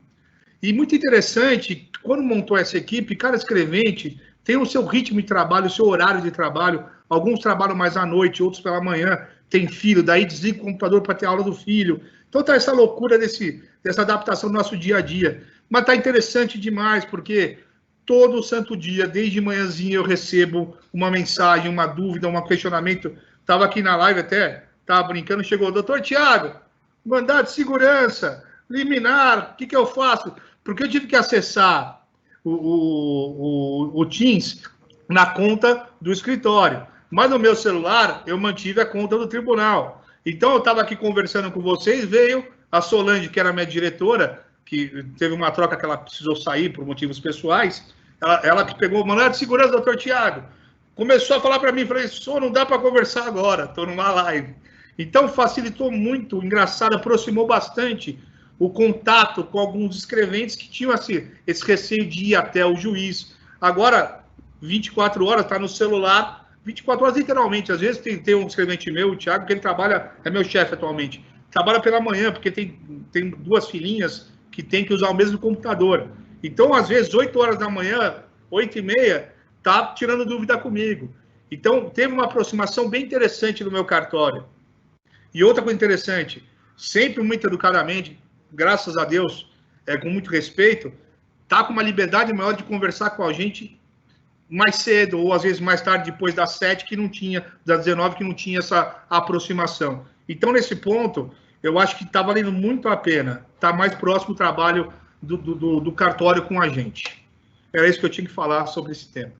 E muito interessante, quando montou essa equipe, cada escrevente tem o seu ritmo de trabalho, o seu horário de trabalho. Alguns trabalham mais à noite, outros pela manhã, tem filho, daí desliga o computador para ter aula do filho. Então tá essa loucura dessa adaptação do nosso dia a dia. Mas tá interessante demais, porque todo santo dia, desde manhãzinha, eu recebo uma mensagem, uma dúvida, um questionamento. Estava aqui na live até, estava brincando, chegou o doutor Tiago, mandado de segurança, liminar, o que eu faço? Porque eu tive que acessar o Teams na conta do escritório. Mas no meu celular, eu mantive a conta do tribunal. Então, eu estava aqui conversando com vocês, veio a Solange, que era minha diretora, que teve uma troca que ela precisou sair por motivos pessoais, ela que pegou o mandado de segurança, doutor Tiago, começou a falar para mim, falei, não dá para conversar agora, estou numa live. Então, facilitou muito, engraçado, aproximou bastante o contato com alguns escreventes que tinham assim, esse receio de ir até o juiz. Agora, 24 horas, está no celular, 24 horas literalmente. Às vezes tem um escrevente meu, o Thiago, que ele trabalha, é meu chefe atualmente, trabalha pela manhã, porque tem 2 filhinhas que tem que usar o mesmo computador. Então, às vezes, 8 horas da manhã, 8h30, tá tirando dúvida comigo. Então, teve uma aproximação bem interessante no meu cartório. E outra coisa interessante, sempre muito educadamente, graças a Deus, com muito respeito, tá com uma liberdade maior de conversar com a gente mais cedo, ou às vezes mais tarde, depois das 7, que não tinha, das 19, que não tinha essa aproximação. Então, nesse ponto, eu acho que está valendo muito a pena estar mais próximo do trabalho do cartório com a gente. Era isso que eu tinha que falar sobre esse tema.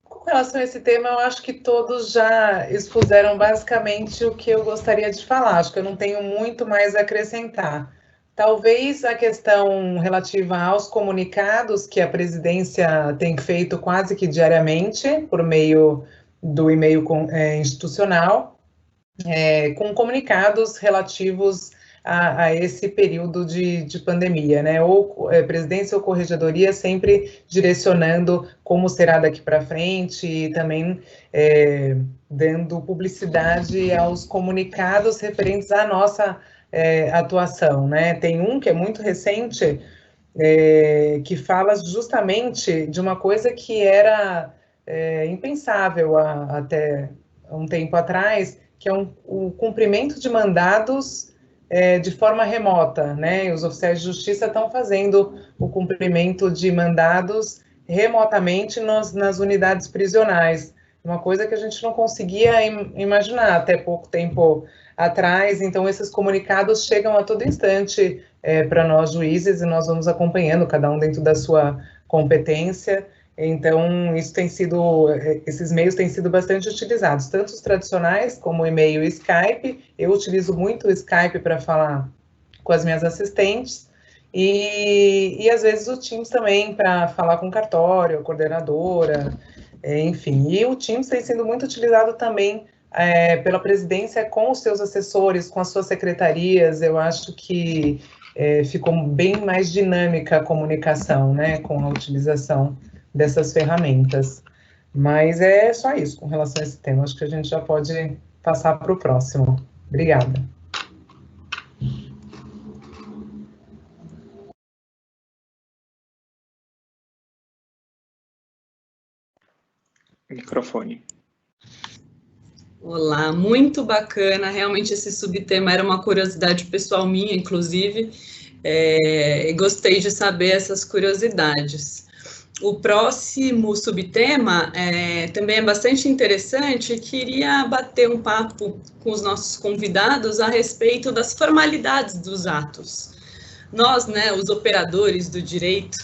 Com relação a esse tema, eu acho que todos já expuseram basicamente o que eu gostaria de falar. Acho que eu não tenho muito mais a acrescentar. Talvez a questão relativa aos comunicados que a presidência tem feito quase que diariamente, por meio do e-mail institucional, com comunicados relativos a esse período de pandemia, né? Ou presidência ou corregedoria sempre direcionando como será daqui para frente e também dando publicidade aos comunicados referentes à nossa atuação, né? Tem um que é muito recente, que fala justamente de uma coisa que era impensável até um tempo atrás, que é o cumprimento de mandados de forma remota, né? Os oficiais de justiça estão fazendo o cumprimento de mandados remotamente nas unidades prisionais, uma coisa que a gente não conseguia imaginar até pouco tempo atrás. Então, esses comunicados chegam a todo instante para nós juízes e nós vamos acompanhando, cada um dentro da sua competência. Então, esses meios têm sido bastante utilizados, tanto os tradicionais, como o e-mail e Skype. Eu utilizo muito o Skype para falar com as minhas assistentes, e às vezes o Teams também para falar com o cartório, a coordenadora, enfim. E o Teams tem sido muito utilizado também pela presidência com os seus assessores, com as suas secretarias. Eu acho que ficou bem mais dinâmica a comunicação, né, com a utilização dessas ferramentas. Mas é só isso com relação a esse tema. Acho que a gente já pode passar para o próximo. Obrigada. Microfone. Olá, muito bacana. Realmente esse subtema era uma curiosidade pessoal minha, inclusive. Gostei de saber essas curiosidades. O próximo subtema também é bastante interessante. Queria bater um papo com os nossos convidados a respeito das formalidades dos atos. Nós, né, os operadores do direito,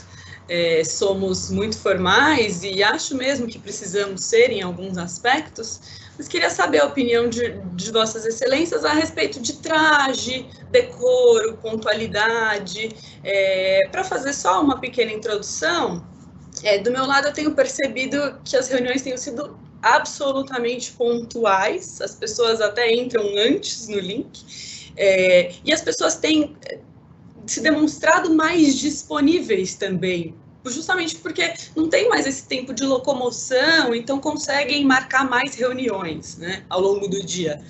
somos muito formais e acho mesmo que precisamos ser em alguns aspectos, mas queria saber a opinião de Vossas Excelências a respeito de traje, decoro, pontualidade. Para fazer só uma pequena introdução, do meu lado eu tenho percebido que as reuniões têm sido absolutamente pontuais, as pessoas até entram antes no link, e as pessoas têm se demonstrado mais disponíveis também, justamente porque não tem mais esse tempo de locomoção, então conseguem marcar mais reuniões, né, ao longo do dia.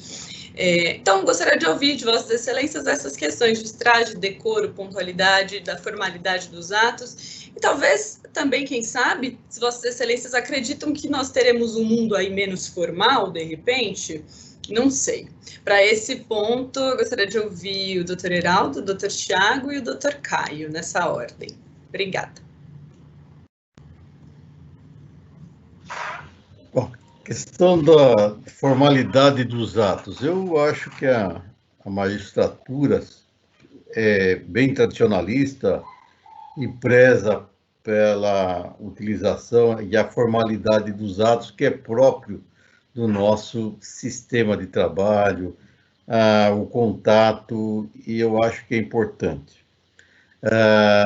Então, gostaria de ouvir de Vossas Excelências essas questões de traje, decoro, pontualidade, da formalidade dos atos, e talvez também, quem sabe, se Vossas Excelências acreditam que nós teremos um mundo aí menos formal, de repente, não sei. Para esse ponto, eu gostaria de ouvir o Dr. Heraldo, o Dr. Thiago e o Dr. Caio, nessa ordem. Obrigada. Bom, questão da formalidade dos atos. Eu acho que a magistratura é bem tradicionalista e preza pela utilização e a formalidade dos atos, que é próprio do nosso sistema de trabalho, o contato, e eu acho que é importante.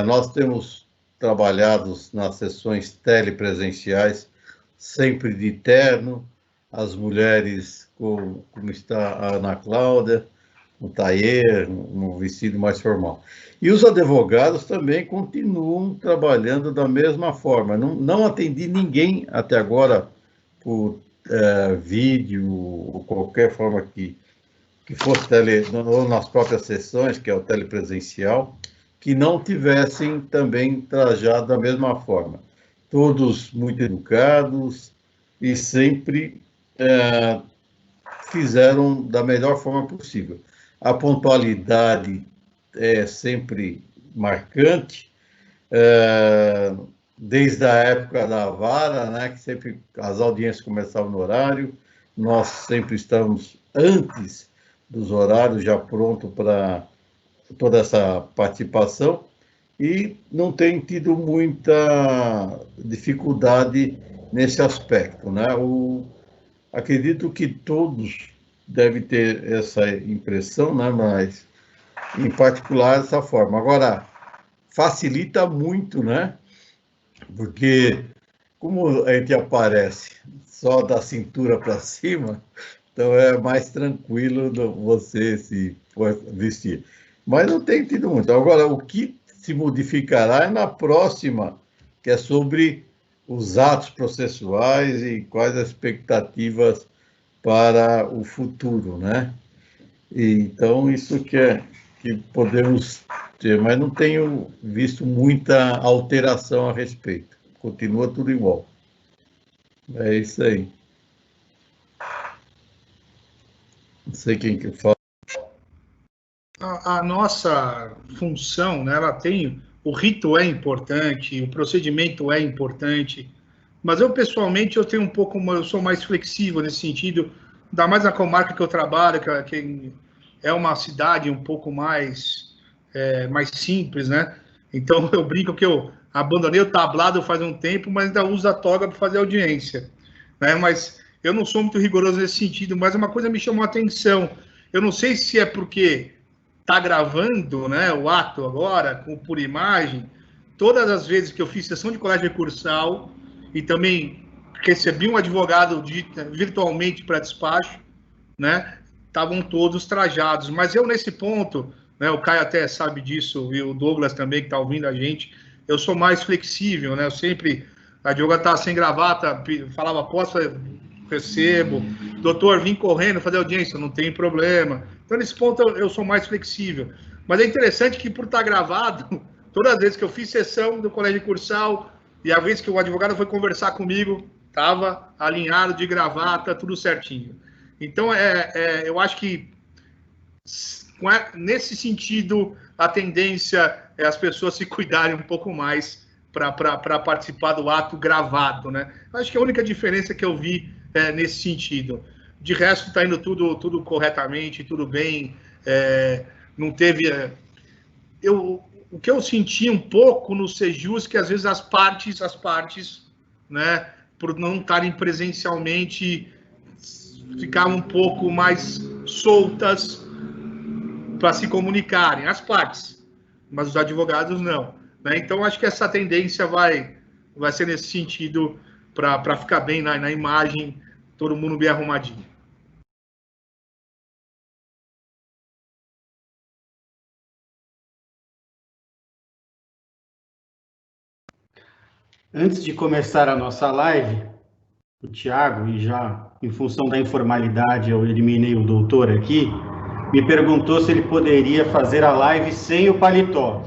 Nós temos trabalhados nas sessões telepresenciais, sempre de terno, as mulheres, como está a Ana Cláudia, no tailleur, no vestido mais formal. E os advogados também continuam trabalhando da mesma forma. Não atendi ninguém até agora por vídeo ou qualquer forma que fosse ou nas próprias sessões, que é o telepresencial, que não tivessem também trajado da mesma forma. Todos muito educados e sempre fizeram da melhor forma possível. A pontualidade é sempre marcante, desde a época da vara, né, que sempre as audiências começavam no horário, nós sempre estamos antes dos horários, já pronto para toda essa participação, e não tem tido muita dificuldade nesse aspecto, né? Acredito que todos devem ter essa impressão, né? Mas, em particular, dessa forma. Agora, facilita muito, né? Porque, como a gente aparece só da cintura para cima, então é mais tranquilo você se vestir. Mas não tem tido muito. Agora, o que se modificará é na próxima, que é sobre os atos processuais e quais as expectativas para o futuro, né? Então, isso que podemos ter, mas não tenho visto muita alteração a respeito. Continua tudo igual. É isso aí. Não sei quem que fala. A nossa função, né, ela tem... O rito é importante, o procedimento é importante, mas eu, pessoalmente, eu sou mais flexível nesse sentido, ainda mais na comarca que eu trabalho, que é uma cidade um pouco mais simples, né? Então, eu brinco que eu abandonei o tablado faz um tempo, mas ainda uso a toga para fazer audiência, né? Mas eu não sou muito rigoroso nesse sentido, mas uma coisa me chamou a atenção. Eu não sei se é porque está gravando, né, o ato agora, por imagem. Todas as vezes que eu fiz sessão de colégio recursal e também recebi um advogado virtualmente para despacho, né, estavam todos trajados. Mas eu, nesse ponto, né, o Caio até sabe disso, e o Douglas também, que está ouvindo a gente, eu sou mais flexível, né? Eu sempre, a advogada estava sem gravata, falava, posso, recebo. Doutor, vim correndo fazer audiência, não tem problema. Então, nesse ponto, eu sou mais flexível. Mas é interessante que, por estar gravado, todas as vezes que eu fiz sessão do colégio recursal e a vez que o advogado foi conversar comigo, estava alinhado de gravata, tudo certinho. Então, eu acho que, nesse sentido, a tendência é as pessoas se cuidarem um pouco mais para participar do ato gravado, né? Acho que a única diferença que eu vi nesse sentido. De resto, está indo tudo corretamente, tudo bem. Não teve... O que eu senti um pouco no Sejus, que às vezes as partes, né, por não estarem presencialmente, ficavam um pouco mais soltas para se comunicarem, as partes, mas os advogados não, né? Então, acho que essa tendência vai ser nesse sentido, para ficar bem na imagem, todo mundo bem arrumadinho. Antes de começar a nossa live, o Tiago, e já em função da informalidade eu eliminei o doutor aqui, me perguntou se ele poderia fazer a live sem o paletó.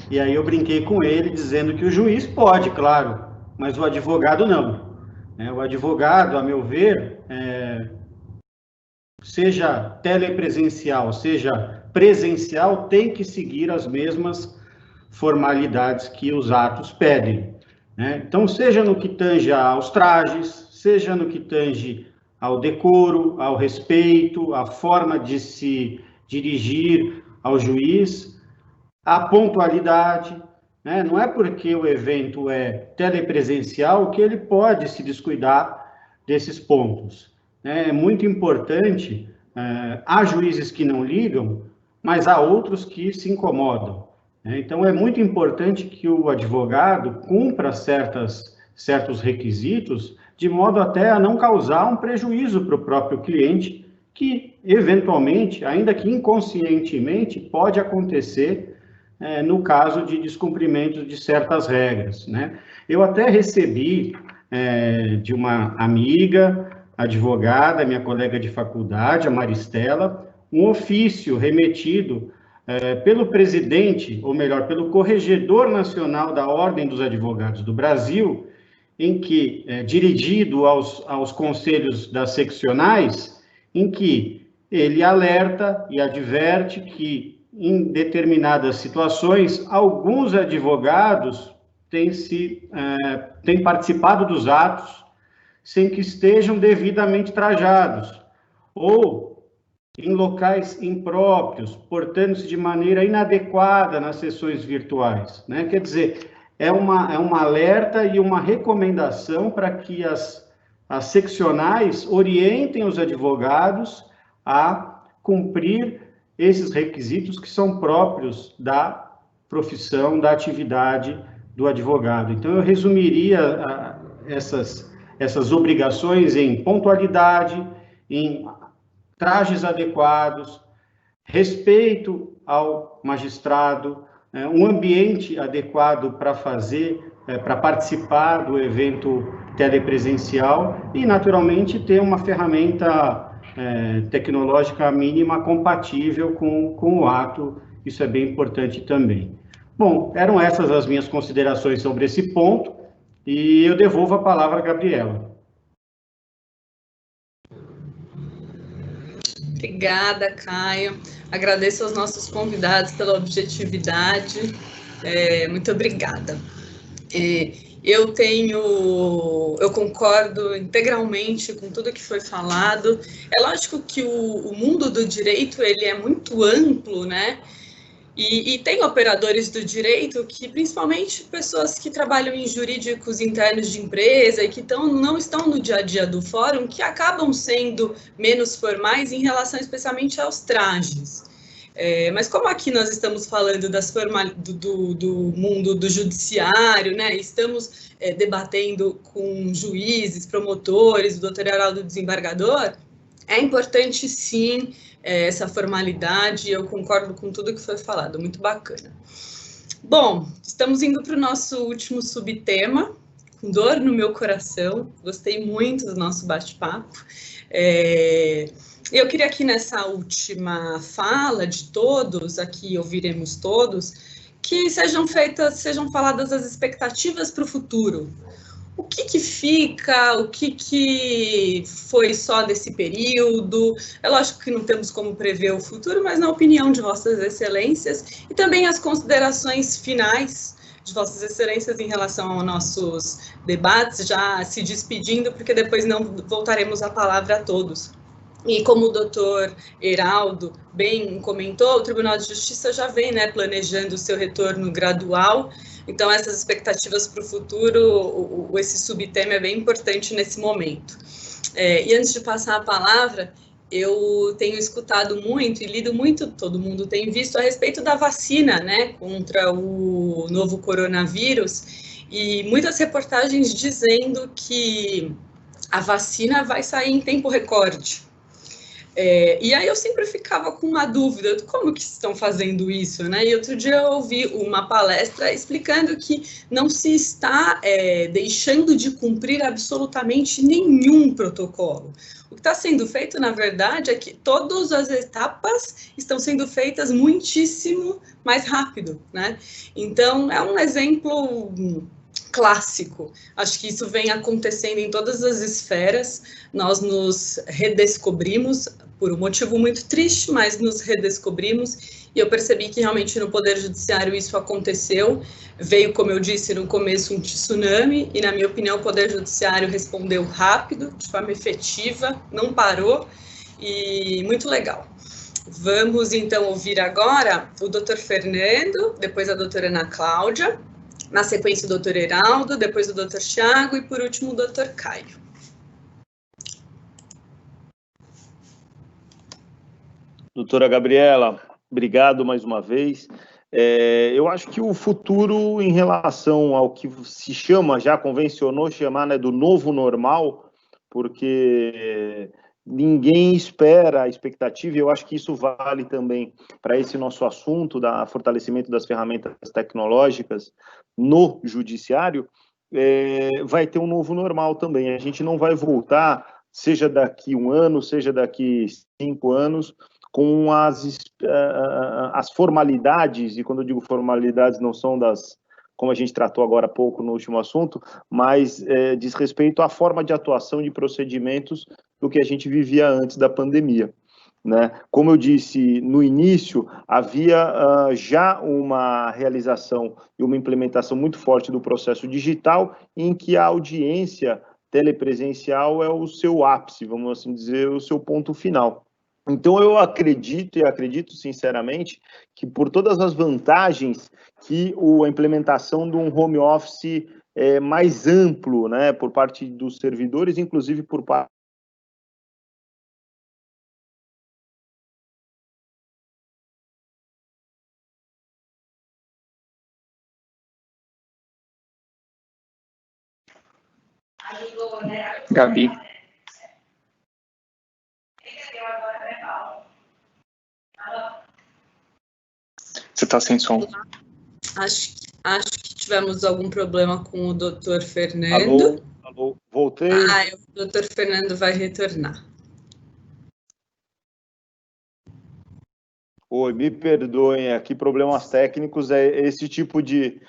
E aí eu brinquei com ele, dizendo que o juiz pode, claro, mas o advogado não. O advogado, a meu ver, seja telepresencial, seja presencial, tem que seguir as mesmas formalidades que os atos pedem. Então, seja no que tange aos trajes, seja no que tange ao decoro, ao respeito, à forma de se dirigir ao juiz, à pontualidade, né? Não é porque o evento é telepresencial que ele pode se descuidar desses pontos. É muito importante, há juízes que não ligam, mas há outros que se incomodam. Então, é muito importante que o advogado cumpra certos requisitos, de modo até a não causar um prejuízo para o próprio cliente, que, eventualmente, ainda que inconscientemente, pode acontecer no caso de descumprimento de certas regras, né? Eu até recebi de uma amiga, advogada, minha colega de faculdade, a Maristela, um ofício remetido pelo presidente, ou melhor, pelo Corregedor Nacional da Ordem dos Advogados do Brasil, em que, dirigido aos conselhos das seccionais, em que ele alerta e adverte que, em determinadas situações, alguns advogados têm participado dos atos sem que estejam devidamente trajados, ou em locais impróprios, portando-se de maneira inadequada nas sessões virtuais, né? Quer dizer, é um alerta e uma recomendação para que as seccionais orientem os advogados a cumprir esses requisitos que são próprios da profissão, da atividade do advogado. Então, eu resumiria essas obrigações em pontualidade, em trajes adequados, respeito ao magistrado, um ambiente adequado para participar do evento telepresencial e, naturalmente, ter uma ferramenta tecnológica mínima compatível com o ato. Isso é bem importante também. Bom, eram essas as minhas considerações sobre esse ponto e eu devolvo a palavra a Gabriela. Obrigada, Caio. Agradeço aos nossos convidados pela objetividade. Muito obrigada. Eu concordo integralmente com tudo que foi falado. É lógico que o mundo do direito ele é muito amplo, né? E tem operadores do direito que, principalmente pessoas que trabalham em jurídicos internos de empresa e que não estão no dia a dia do fórum, que acabam sendo menos formais em relação especialmente aos trajes. Mas como aqui nós estamos falando do mundo do judiciário, né? Estamos debatendo com juízes, promotores, o doutor Heraldo desembargador, é importante sim essa formalidade, eu concordo com tudo que foi falado, muito bacana. Bom, estamos indo para o nosso último subtema, com dor no meu coração, gostei muito do nosso bate-papo. Eu queria aqui nessa última fala de todos, aqui ouviremos todos, que sejam faladas as expectativas para o futuro. O que fica, o que foi só desse período? É lógico que não temos como prever o futuro, mas na opinião de Vossas Excelências e também as considerações finais de Vossas Excelências em relação aos nossos debates, já se despedindo, porque depois não voltaremos a palavra a todos. E como o doutor Heraldo bem comentou, o Tribunal de Justiça já vem, né, planejando o seu retorno gradual. Então, essas expectativas para o futuro, esse subtema é bem importante nesse momento. E antes de passar a palavra, eu tenho escutado muito e lido muito, todo mundo tem visto, a respeito da vacina, né, contra o novo coronavírus, e muitas reportagens dizendo que a vacina vai sair em tempo recorde. E aí eu sempre ficava com uma dúvida, como que estão fazendo isso, né? E outro dia eu ouvi uma palestra explicando que não se está deixando de cumprir absolutamente nenhum protocolo. O que está sendo feito, na verdade, é que todas as etapas estão sendo feitas muitíssimo mais rápido, né? Então, é um exemplo clássico. Acho que isso vem acontecendo em todas as esferas. Nós nos redescobrimos, por um motivo muito triste, mas nos redescobrimos, e eu percebi que realmente no Poder Judiciário isso aconteceu. Veio, como eu disse no começo, um tsunami, e na minha opinião o Poder Judiciário respondeu rápido, de forma efetiva, não parou, e muito legal. Vamos então ouvir agora o doutor Fernando, depois a doutora Ana Cláudia, na sequência o doutor Heraldo, depois o doutor Thiago e por último o doutor Caio. Doutora Gabriela, obrigado mais uma vez. Eu acho que o futuro, em relação ao que se chama, já convencionou chamar, né, do novo normal, porque ninguém espera a expectativa, e eu acho que isso vale também para esse nosso assunto, da fortalecimento das ferramentas tecnológicas no judiciário, vai ter um novo normal também. A gente não vai voltar, seja daqui 1 ano, seja daqui 5 anos, com as formalidades, e quando eu digo formalidades não são das, como a gente tratou agora há pouco no último assunto, mas diz respeito à forma de atuação de procedimentos do que a gente vivia antes da pandemia, né? Como eu disse no início, havia já uma realização e uma implementação muito forte do processo digital, em que a audiência telepresencial é o seu ápice, vamos assim dizer, o seu ponto final. Então, eu acredito sinceramente, que por todas as vantagens que a implementação de um home office mais amplo, né, por parte dos servidores, inclusive por parte Gabi. Você está sem som. Acho que tivemos algum problema com o Dr. Fernando. Alô, voltei. O Dr. Fernando vai retornar. Oi, me perdoem aqui, problemas técnicos, é esse tipo de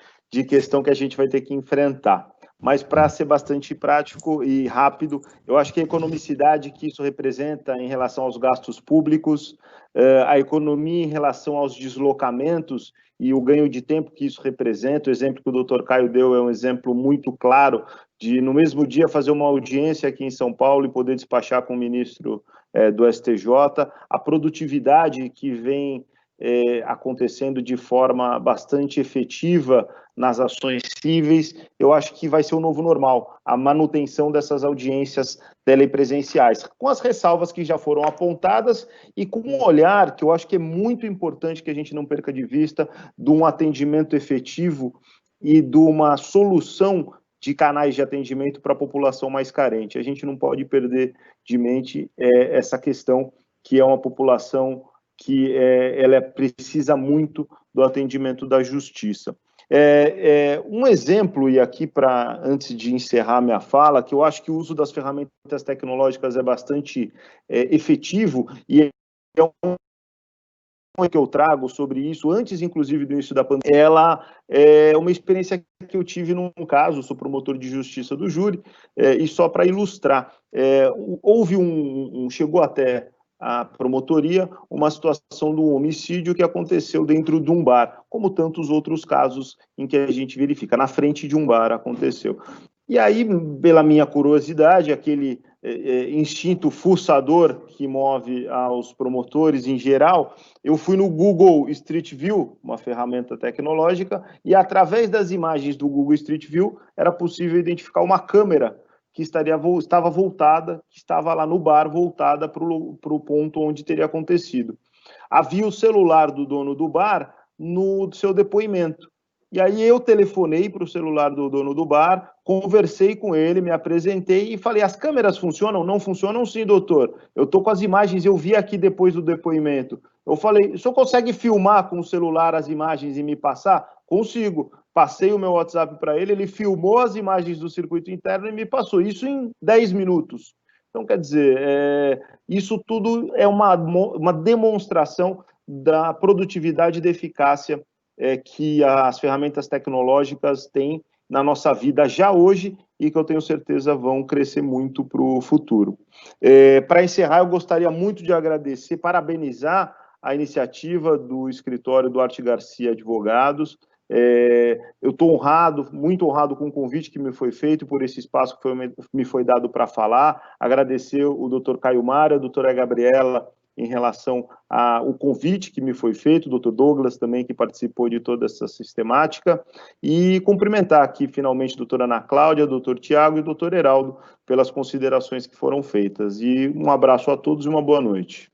questão que a gente vai ter que enfrentar. Mas, para ser bastante prático e rápido, eu acho que a economicidade que isso representa em relação aos gastos públicos, a economia em relação aos deslocamentos e o ganho de tempo que isso representa, o exemplo que o doutor Caio deu é um exemplo muito claro de, no mesmo dia, fazer uma audiência aqui em São Paulo e poder despachar com o ministro do STJ, a produtividade que vem acontecendo de forma bastante efetiva nas ações cíveis, eu acho que vai ser o novo normal, a manutenção dessas audiências telepresenciais, com as ressalvas que já foram apontadas e com um olhar que eu acho que é muito importante que a gente não perca de vista, de um atendimento efetivo e de uma solução de canais de atendimento para a população mais carente. A gente não pode perder de mente essa questão, que é uma população que ela precisa muito do atendimento da justiça. Um exemplo, e aqui antes de encerrar minha fala, que eu acho que o uso das ferramentas tecnológicas é bastante efetivo, e é um que eu trago sobre isso, antes inclusive do início da pandemia, ela é uma experiência que eu tive num caso, sou promotor de justiça do júri, e só para ilustrar, houve chegou até a promotoria uma situação de um homicídio que aconteceu dentro de um bar, como tantos outros casos em que a gente verifica, na frente de um bar aconteceu. E aí, pela minha curiosidade, aquele instinto fuçador que move aos promotores em geral, eu fui no Google Street View, uma ferramenta tecnológica, e através das imagens do Google Street View era possível identificar uma câmera que estava voltada, que estava lá no bar, voltada para o ponto onde teria acontecido. Havia o celular do dono do bar no seu depoimento. E aí eu telefonei para o celular do dono do bar, conversei com ele, me apresentei e falei, as câmeras funcionam? Não funcionam sim, doutor. Eu estou com as imagens, eu vi aqui depois do depoimento. Eu falei, o senhor consegue filmar com o celular as imagens e me passar? Consigo. Passei o meu WhatsApp para ele, ele filmou as imagens do circuito interno e me passou. Isso em 10 minutos. Então, quer dizer, isso tudo é uma demonstração da produtividade e da eficácia que as ferramentas tecnológicas têm na nossa vida já hoje e que eu tenho certeza vão crescer muito para o futuro. Para encerrar, eu gostaria muito de agradecer, parabenizar a iniciativa do escritório Duarte Garcia Advogados. Eu estou honrado, muito honrado com o convite que me foi feito, por esse espaço que me foi dado para falar, agradecer o doutor Caio Mara, a doutora Gabriela, em relação ao convite que me foi feito, o doutor Douglas também, que participou de toda essa sistemática, e cumprimentar aqui, finalmente, a doutora Ana Cláudia, o doutor Tiago e o doutor Heraldo, pelas considerações que foram feitas. E um abraço a todos e uma boa noite.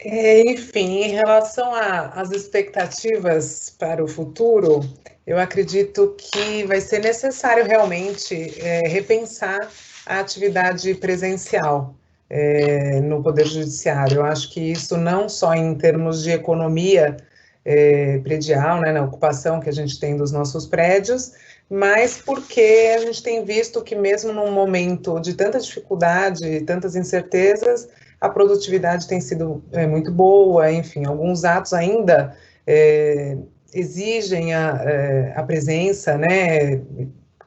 Enfim, em relação às expectativas para o futuro, eu acredito que vai ser necessário realmente repensar a atividade presencial no Poder Judiciário. Eu acho que isso não só em termos de economia predial, né, na ocupação que a gente tem dos nossos prédios, mas porque a gente tem visto que mesmo num momento de tanta dificuldade, tantas incertezas, a produtividade tem sido muito boa, enfim, alguns atos ainda exigem a presença, né,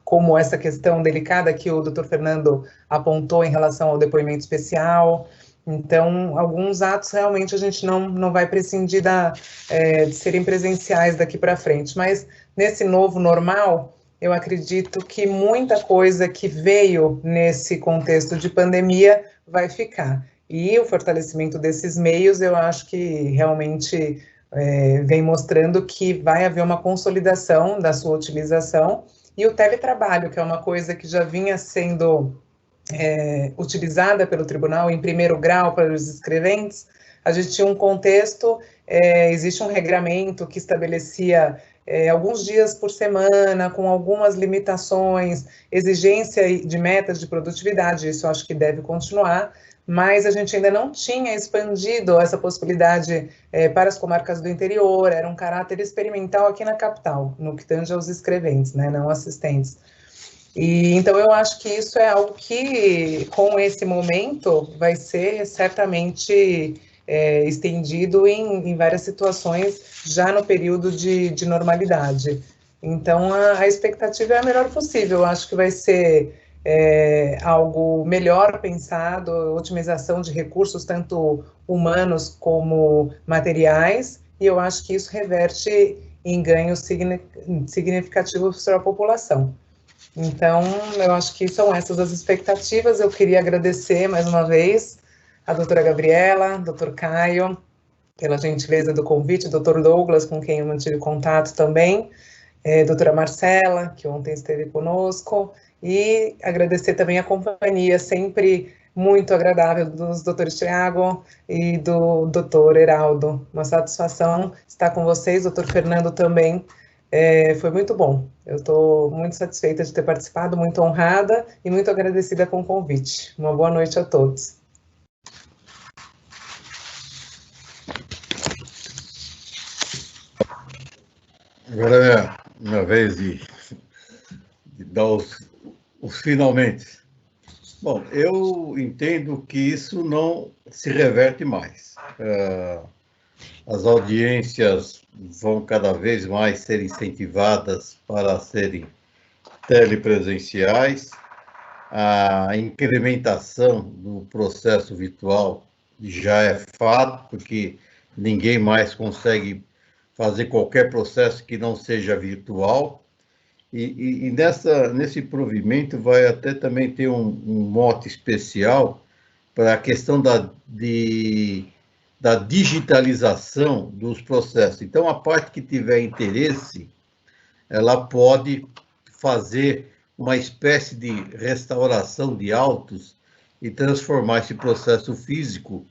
como essa questão delicada que o doutor Fernando apontou em relação ao depoimento especial. Então, alguns atos realmente a gente não vai prescindir de serem presenciais daqui para frente, mas nesse novo normal, eu acredito que muita coisa que veio nesse contexto de pandemia vai ficar. E o fortalecimento desses meios, eu acho que realmente vem mostrando que vai haver uma consolidação da sua utilização, e o teletrabalho, que é uma coisa que já vinha sendo utilizada pelo tribunal em primeiro grau para os escreventes, a gente tinha um contexto, existe um regramento que estabelecia alguns dias por semana, com algumas limitações, exigência de metas de produtividade, isso eu acho que deve continuar, mas a gente ainda não tinha expandido essa possibilidade para as comarcas do interior, era um caráter experimental aqui na capital, no que tange aos escreventes, né, não assistentes. E então eu acho que isso é algo que, com esse momento, vai ser certamente estendido em várias situações, já no período de normalidade. Então, a expectativa é a melhor possível. Eu acho que vai ser algo melhor pensado, otimização de recursos, tanto humanos como materiais, e eu acho que isso reverte em ganhos significativos para a população. Então, eu acho que são essas as expectativas. Eu queria agradecer mais uma vez a doutora Gabriela, doutor Caio, pela gentileza do convite, doutor Douglas, com quem eu mantive contato também, doutora Marcela, que ontem esteve conosco, e agradecer também a companhia sempre muito agradável dos doutores Tiago e do doutor Heraldo. Uma satisfação estar com vocês, doutor Fernando também. Foi muito bom. Eu estou muito satisfeita de ter participado, muito honrada e muito agradecida com o convite. Uma boa noite a todos. Agora é a minha vez de dar os finalmente. Bom, eu entendo que isso não se reverte mais. As audiências vão cada vez mais ser incentivadas para serem telepresenciais. A incrementação do processo virtual já é fato, porque ninguém mais consegue fazer qualquer processo que não seja virtual. E nesse provimento vai até também ter um mote especial para a questão da digitalização dos processos. Então, a parte que tiver interesse, ela pode fazer uma espécie de restauração de autos e transformar esse processo físico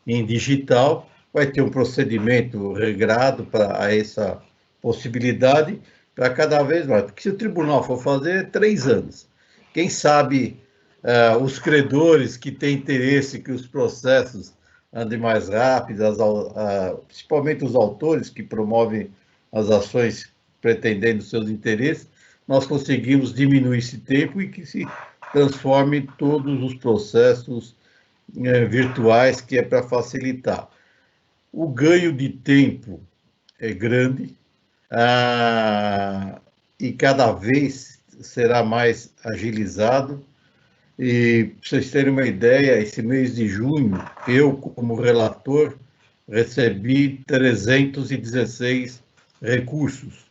em digital. Vai ter um procedimento regrado para essa possibilidade, para cada vez mais. Porque se o tribunal for fazer, 3 anos. Quem sabe os credores que têm interesse que os processos andem mais rápido, principalmente os autores que promovem as ações pretendendo seus interesses, nós conseguimos diminuir esse tempo e que se transforme todos os processos virtuais, que é para facilitar. O ganho de tempo é grande e cada vez será mais agilizado. E, para vocês terem uma ideia, esse mês de junho, eu, como relator, recebi 316 recursos.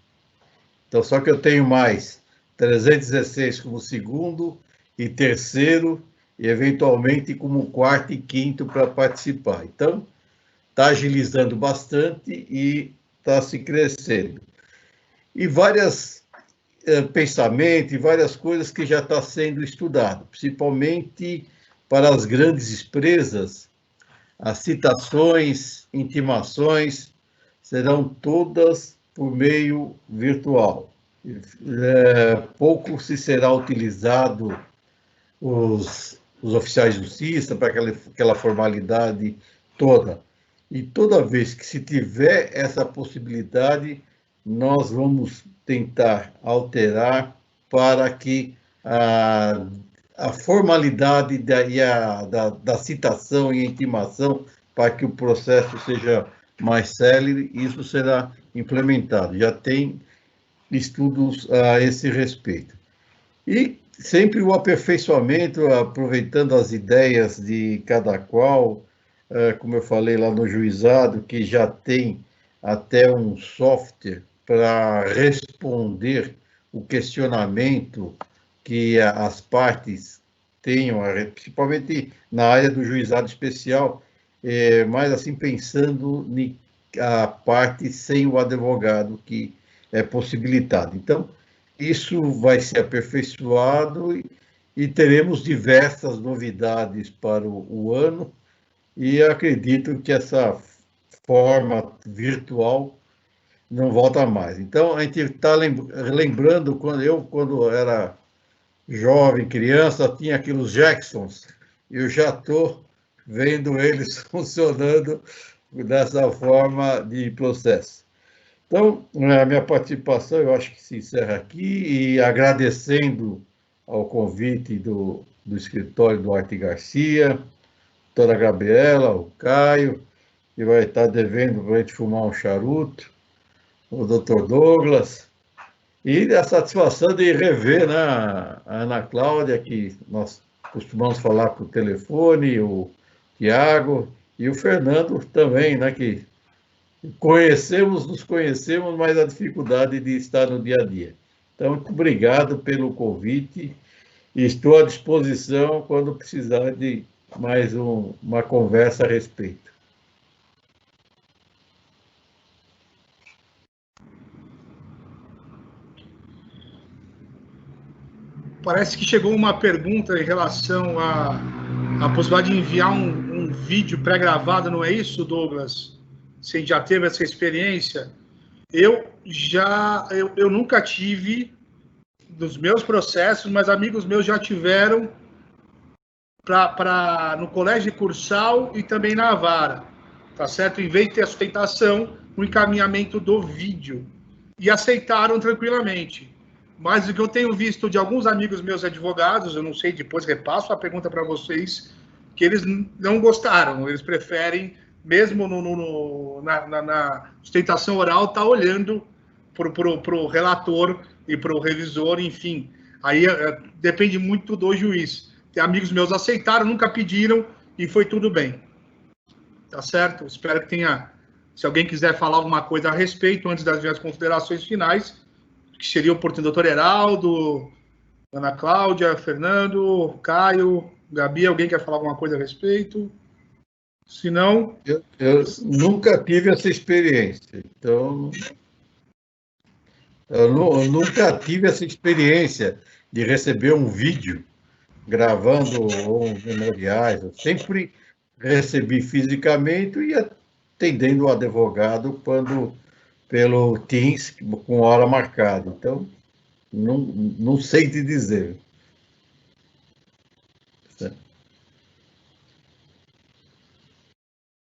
Então, só que eu tenho mais 316 como segundo e terceiro, e eventualmente como quarto e quinto para participar. Então, está agilizando bastante e está se crescendo. E vários pensamentos e várias coisas que já está sendo estudado, principalmente para as grandes empresas, as citações, intimações, serão todas por meio virtual. Pouco se será utilizado os oficiais de justiça para aquela formalidade toda. E toda vez que se tiver essa possibilidade, nós vamos tentar alterar para que a formalidade da citação e intimação, para que o processo seja mais célere, isso será implementado. Já tem estudos a esse respeito. E sempre o aperfeiçoamento, aproveitando as ideias de cada qual, como eu falei lá no juizado, que já tem até um software para responder o questionamento que as partes tenham, principalmente na área do juizado especial, mas assim pensando a parte sem o advogado, que é possibilitado. Então, isso vai ser aperfeiçoado e teremos diversas novidades para o ano, e acredito que essa forma virtual não volta mais. Então, a gente está lembrando, quando era jovem, criança, tinha aqueles Jacksons, eu já estou vendo eles funcionando dessa forma de processo. Então, a minha participação, eu acho que se encerra aqui, e agradecendo ao convite do escritório do Duarte Garcia, a doutora Gabriela, o Caio, que vai estar devendo para a gente fumar um charuto, o doutor Douglas, e a satisfação de rever, né, a Ana Cláudia, que nós costumamos falar por telefone, o Tiago e o Fernando também, né, que nos conhecemos, mas a dificuldade de estar no dia a dia. Então, muito obrigado pelo convite e estou à disposição quando precisar de mais uma conversa a respeito. Parece que chegou uma pergunta em relação à possibilidade de enviar um vídeo pré-gravado, não é isso, Douglas? Você já teve essa experiência? Eu nunca tive nos meus processos, mas amigos meus já tiveram no colégio de Cursal e também na vara, tá certo? Em vez de ter a sustentação, o encaminhamento do vídeo. E aceitaram tranquilamente. Mas o que eu tenho visto de alguns amigos meus advogados, eu não sei, depois repasso a pergunta para vocês, que eles não gostaram, eles preferem, mesmo na sustentação oral, estar olhando para o relator e para o revisor, enfim. Aí depende muito do juiz. Tem amigos meus aceitaram, nunca pediram e foi tudo bem. Tá certo? Espero que tenha... Se alguém quiser falar alguma coisa a respeito, antes das minhas considerações finais, que seria oportuno, doutor Heraldo, Ana Cláudia, Fernando, Caio, Gabi, alguém quer falar alguma coisa a respeito? Se não... Eu nunca tive essa experiência, então... Eu nunca tive essa experiência de receber um vídeo gravando uns memoriais. Eu sempre recebi fisicamente e atendendo o advogado pelo Teams, com hora marcada. Então, não sei te dizer. Em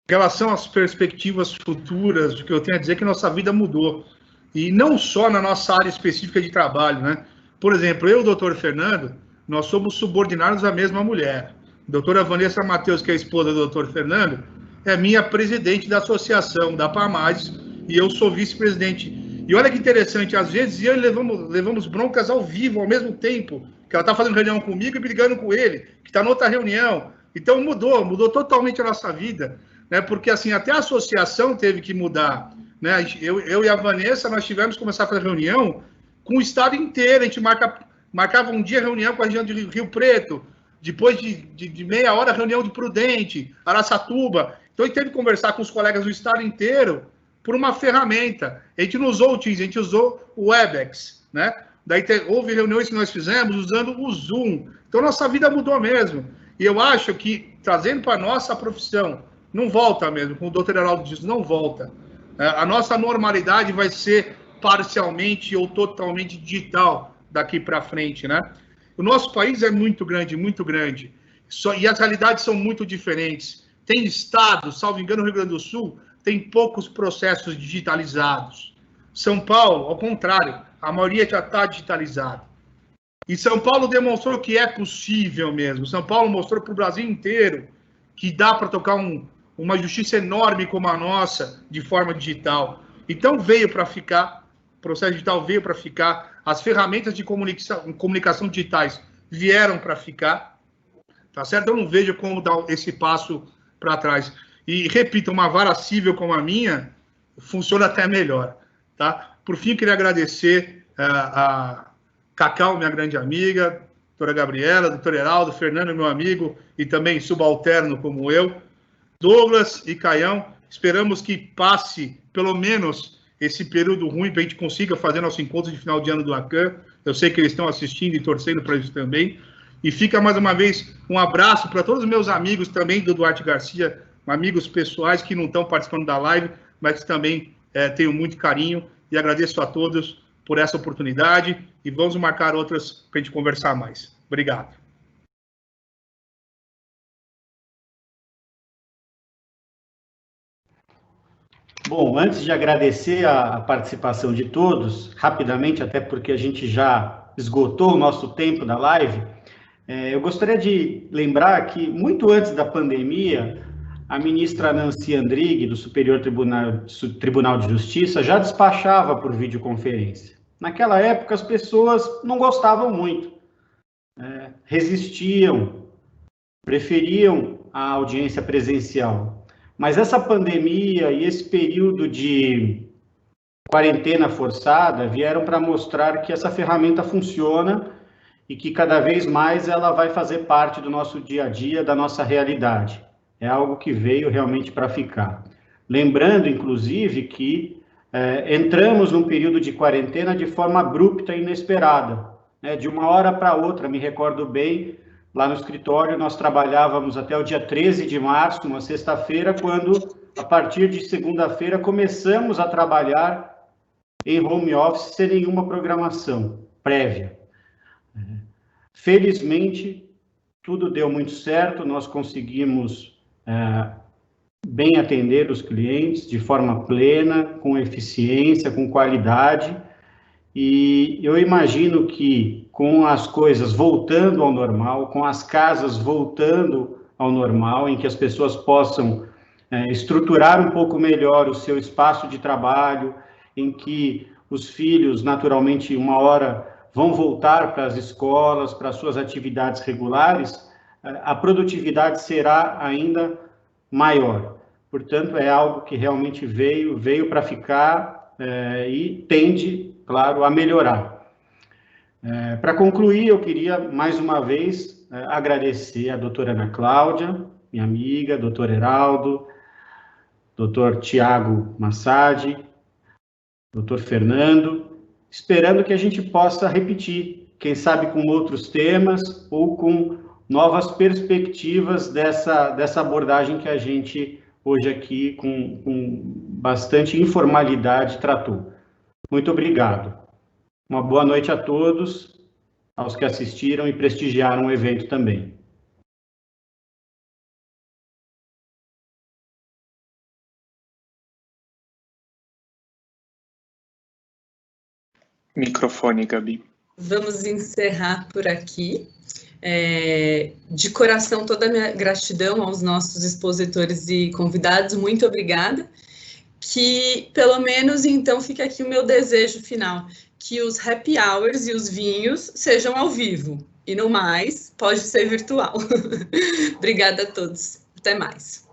relação às perspectivas futuras, o que eu tenho a dizer é que nossa vida mudou. E não só na nossa área específica de trabalho, né? Por exemplo, eu e o doutor Fernando, nós somos subordinados à mesma mulher. A doutora Vanessa Matheus, que é a esposa do doutor Fernando, é minha presidente da associação, da PAMAS, e eu sou vice-presidente. E olha que interessante, às vezes eu levamos broncas ao vivo, ao mesmo tempo, que ela está fazendo reunião comigo e brigando com ele, que está noutra reunião. Então mudou totalmente a nossa vida, né? Porque assim, até a associação teve que mudar, né? Eu e a Vanessa, nós tivemos que começar a fazer reunião com o estado inteiro. A gente marcava um dia reunião com a região de Rio Preto, depois de meia hora reunião de Prudente, Araçatuba. Então a gente teve que conversar com os colegas do estado inteiro por uma ferramenta. A gente não usou o Teams, a gente usou o Webex, né? Daí houve reuniões que nós fizemos usando o Zoom. Então nossa vida mudou mesmo. E eu acho que, trazendo para a nossa profissão, não volta mesmo, como o doutor Heraldo disse, não volta. A nossa normalidade vai ser parcialmente ou totalmente digital daqui para frente, né? O nosso país é muito grande, e as realidades são muito diferentes. Tem estados, salvo engano, no Rio Grande do Sul, tem poucos processos digitalizados. São Paulo, ao contrário, a maioria já está digitalizada. E São Paulo demonstrou que é possível mesmo. São Paulo mostrou para o Brasil inteiro que dá para tocar uma justiça enorme como a nossa de forma digital. Então veio para ficar, o processo digital veio para ficar, as ferramentas de comunicação digitais vieram para ficar, tá certo? Eu não vejo como dar esse passo para trás. E, repito, uma vara cível como a minha funciona até melhor, tá? Por fim, queria agradecer a Cacau, minha grande amiga, doutora Gabriela, doutor Heraldo, Fernando, meu amigo, e também subalterno como eu, Douglas e Caião. Esperamos que passe, pelo menos, esse período ruim para a gente consiga fazer nosso encontro de final de ano do ACAN. Eu sei que eles estão assistindo e torcendo para isso também. E fica, mais uma vez, um abraço para todos os meus amigos também do Duarte Garcia, amigos pessoais que não estão participando da live, mas que também tenho muito carinho, e agradeço a todos por essa oportunidade, e vamos marcar outras para a gente conversar mais. Obrigado. Bom, antes de agradecer a participação de todos, rapidamente, até porque a gente já esgotou o nosso tempo da live, eu gostaria de lembrar que, muito antes da pandemia, a ministra Nancy Andrighi, do Superior Tribunal de Justiça, já despachava por videoconferência. Naquela época, as pessoas não gostavam muito, resistiam, preferiam a audiência presencial. Mas essa pandemia e esse período de quarentena forçada vieram para mostrar que essa ferramenta funciona e que cada vez mais ela vai fazer parte do nosso dia a dia, da nossa realidade. É algo que veio realmente para ficar. Lembrando, inclusive, que entramos num período de quarentena de forma abrupta e inesperada, né? De uma hora para outra, me recordo bem, lá no escritório nós trabalhávamos até o dia 13 de março, uma sexta-feira, quando, a partir de segunda-feira, começamos a trabalhar em home office sem nenhuma programação prévia. Felizmente, tudo deu muito certo, nós conseguimos bem atender os clientes de forma plena, com eficiência, com qualidade, e eu imagino que com as coisas voltando ao normal, com as casas voltando ao normal, em que as pessoas possam estruturar um pouco melhor o seu espaço de trabalho, em que os filhos, naturalmente, uma hora vão voltar para as escolas, para as suas atividades regulares, a produtividade será ainda maior. Portanto, é algo que realmente veio para ficar e tende, claro, a melhorar. Para concluir, eu queria, mais uma vez, agradecer a doutora Ana Cláudia, minha amiga, doutor Heraldo, doutor Tiago Massadi, doutor Fernando, esperando que a gente possa repetir, quem sabe com outros temas ou com novas perspectivas dessa abordagem que a gente hoje aqui, com bastante informalidade, tratou. Muito obrigado. Uma boa noite a todos, aos que assistiram e prestigiaram o evento também. Microfone, Gabi. Vamos encerrar por aqui. De coração, toda a minha gratidão aos nossos expositores e convidados, muito obrigada. Que, pelo menos, então, fica aqui o meu desejo final, que os happy hours e os vinhos sejam ao vivo, e no mais, pode ser virtual. Obrigada a todos. Até mais.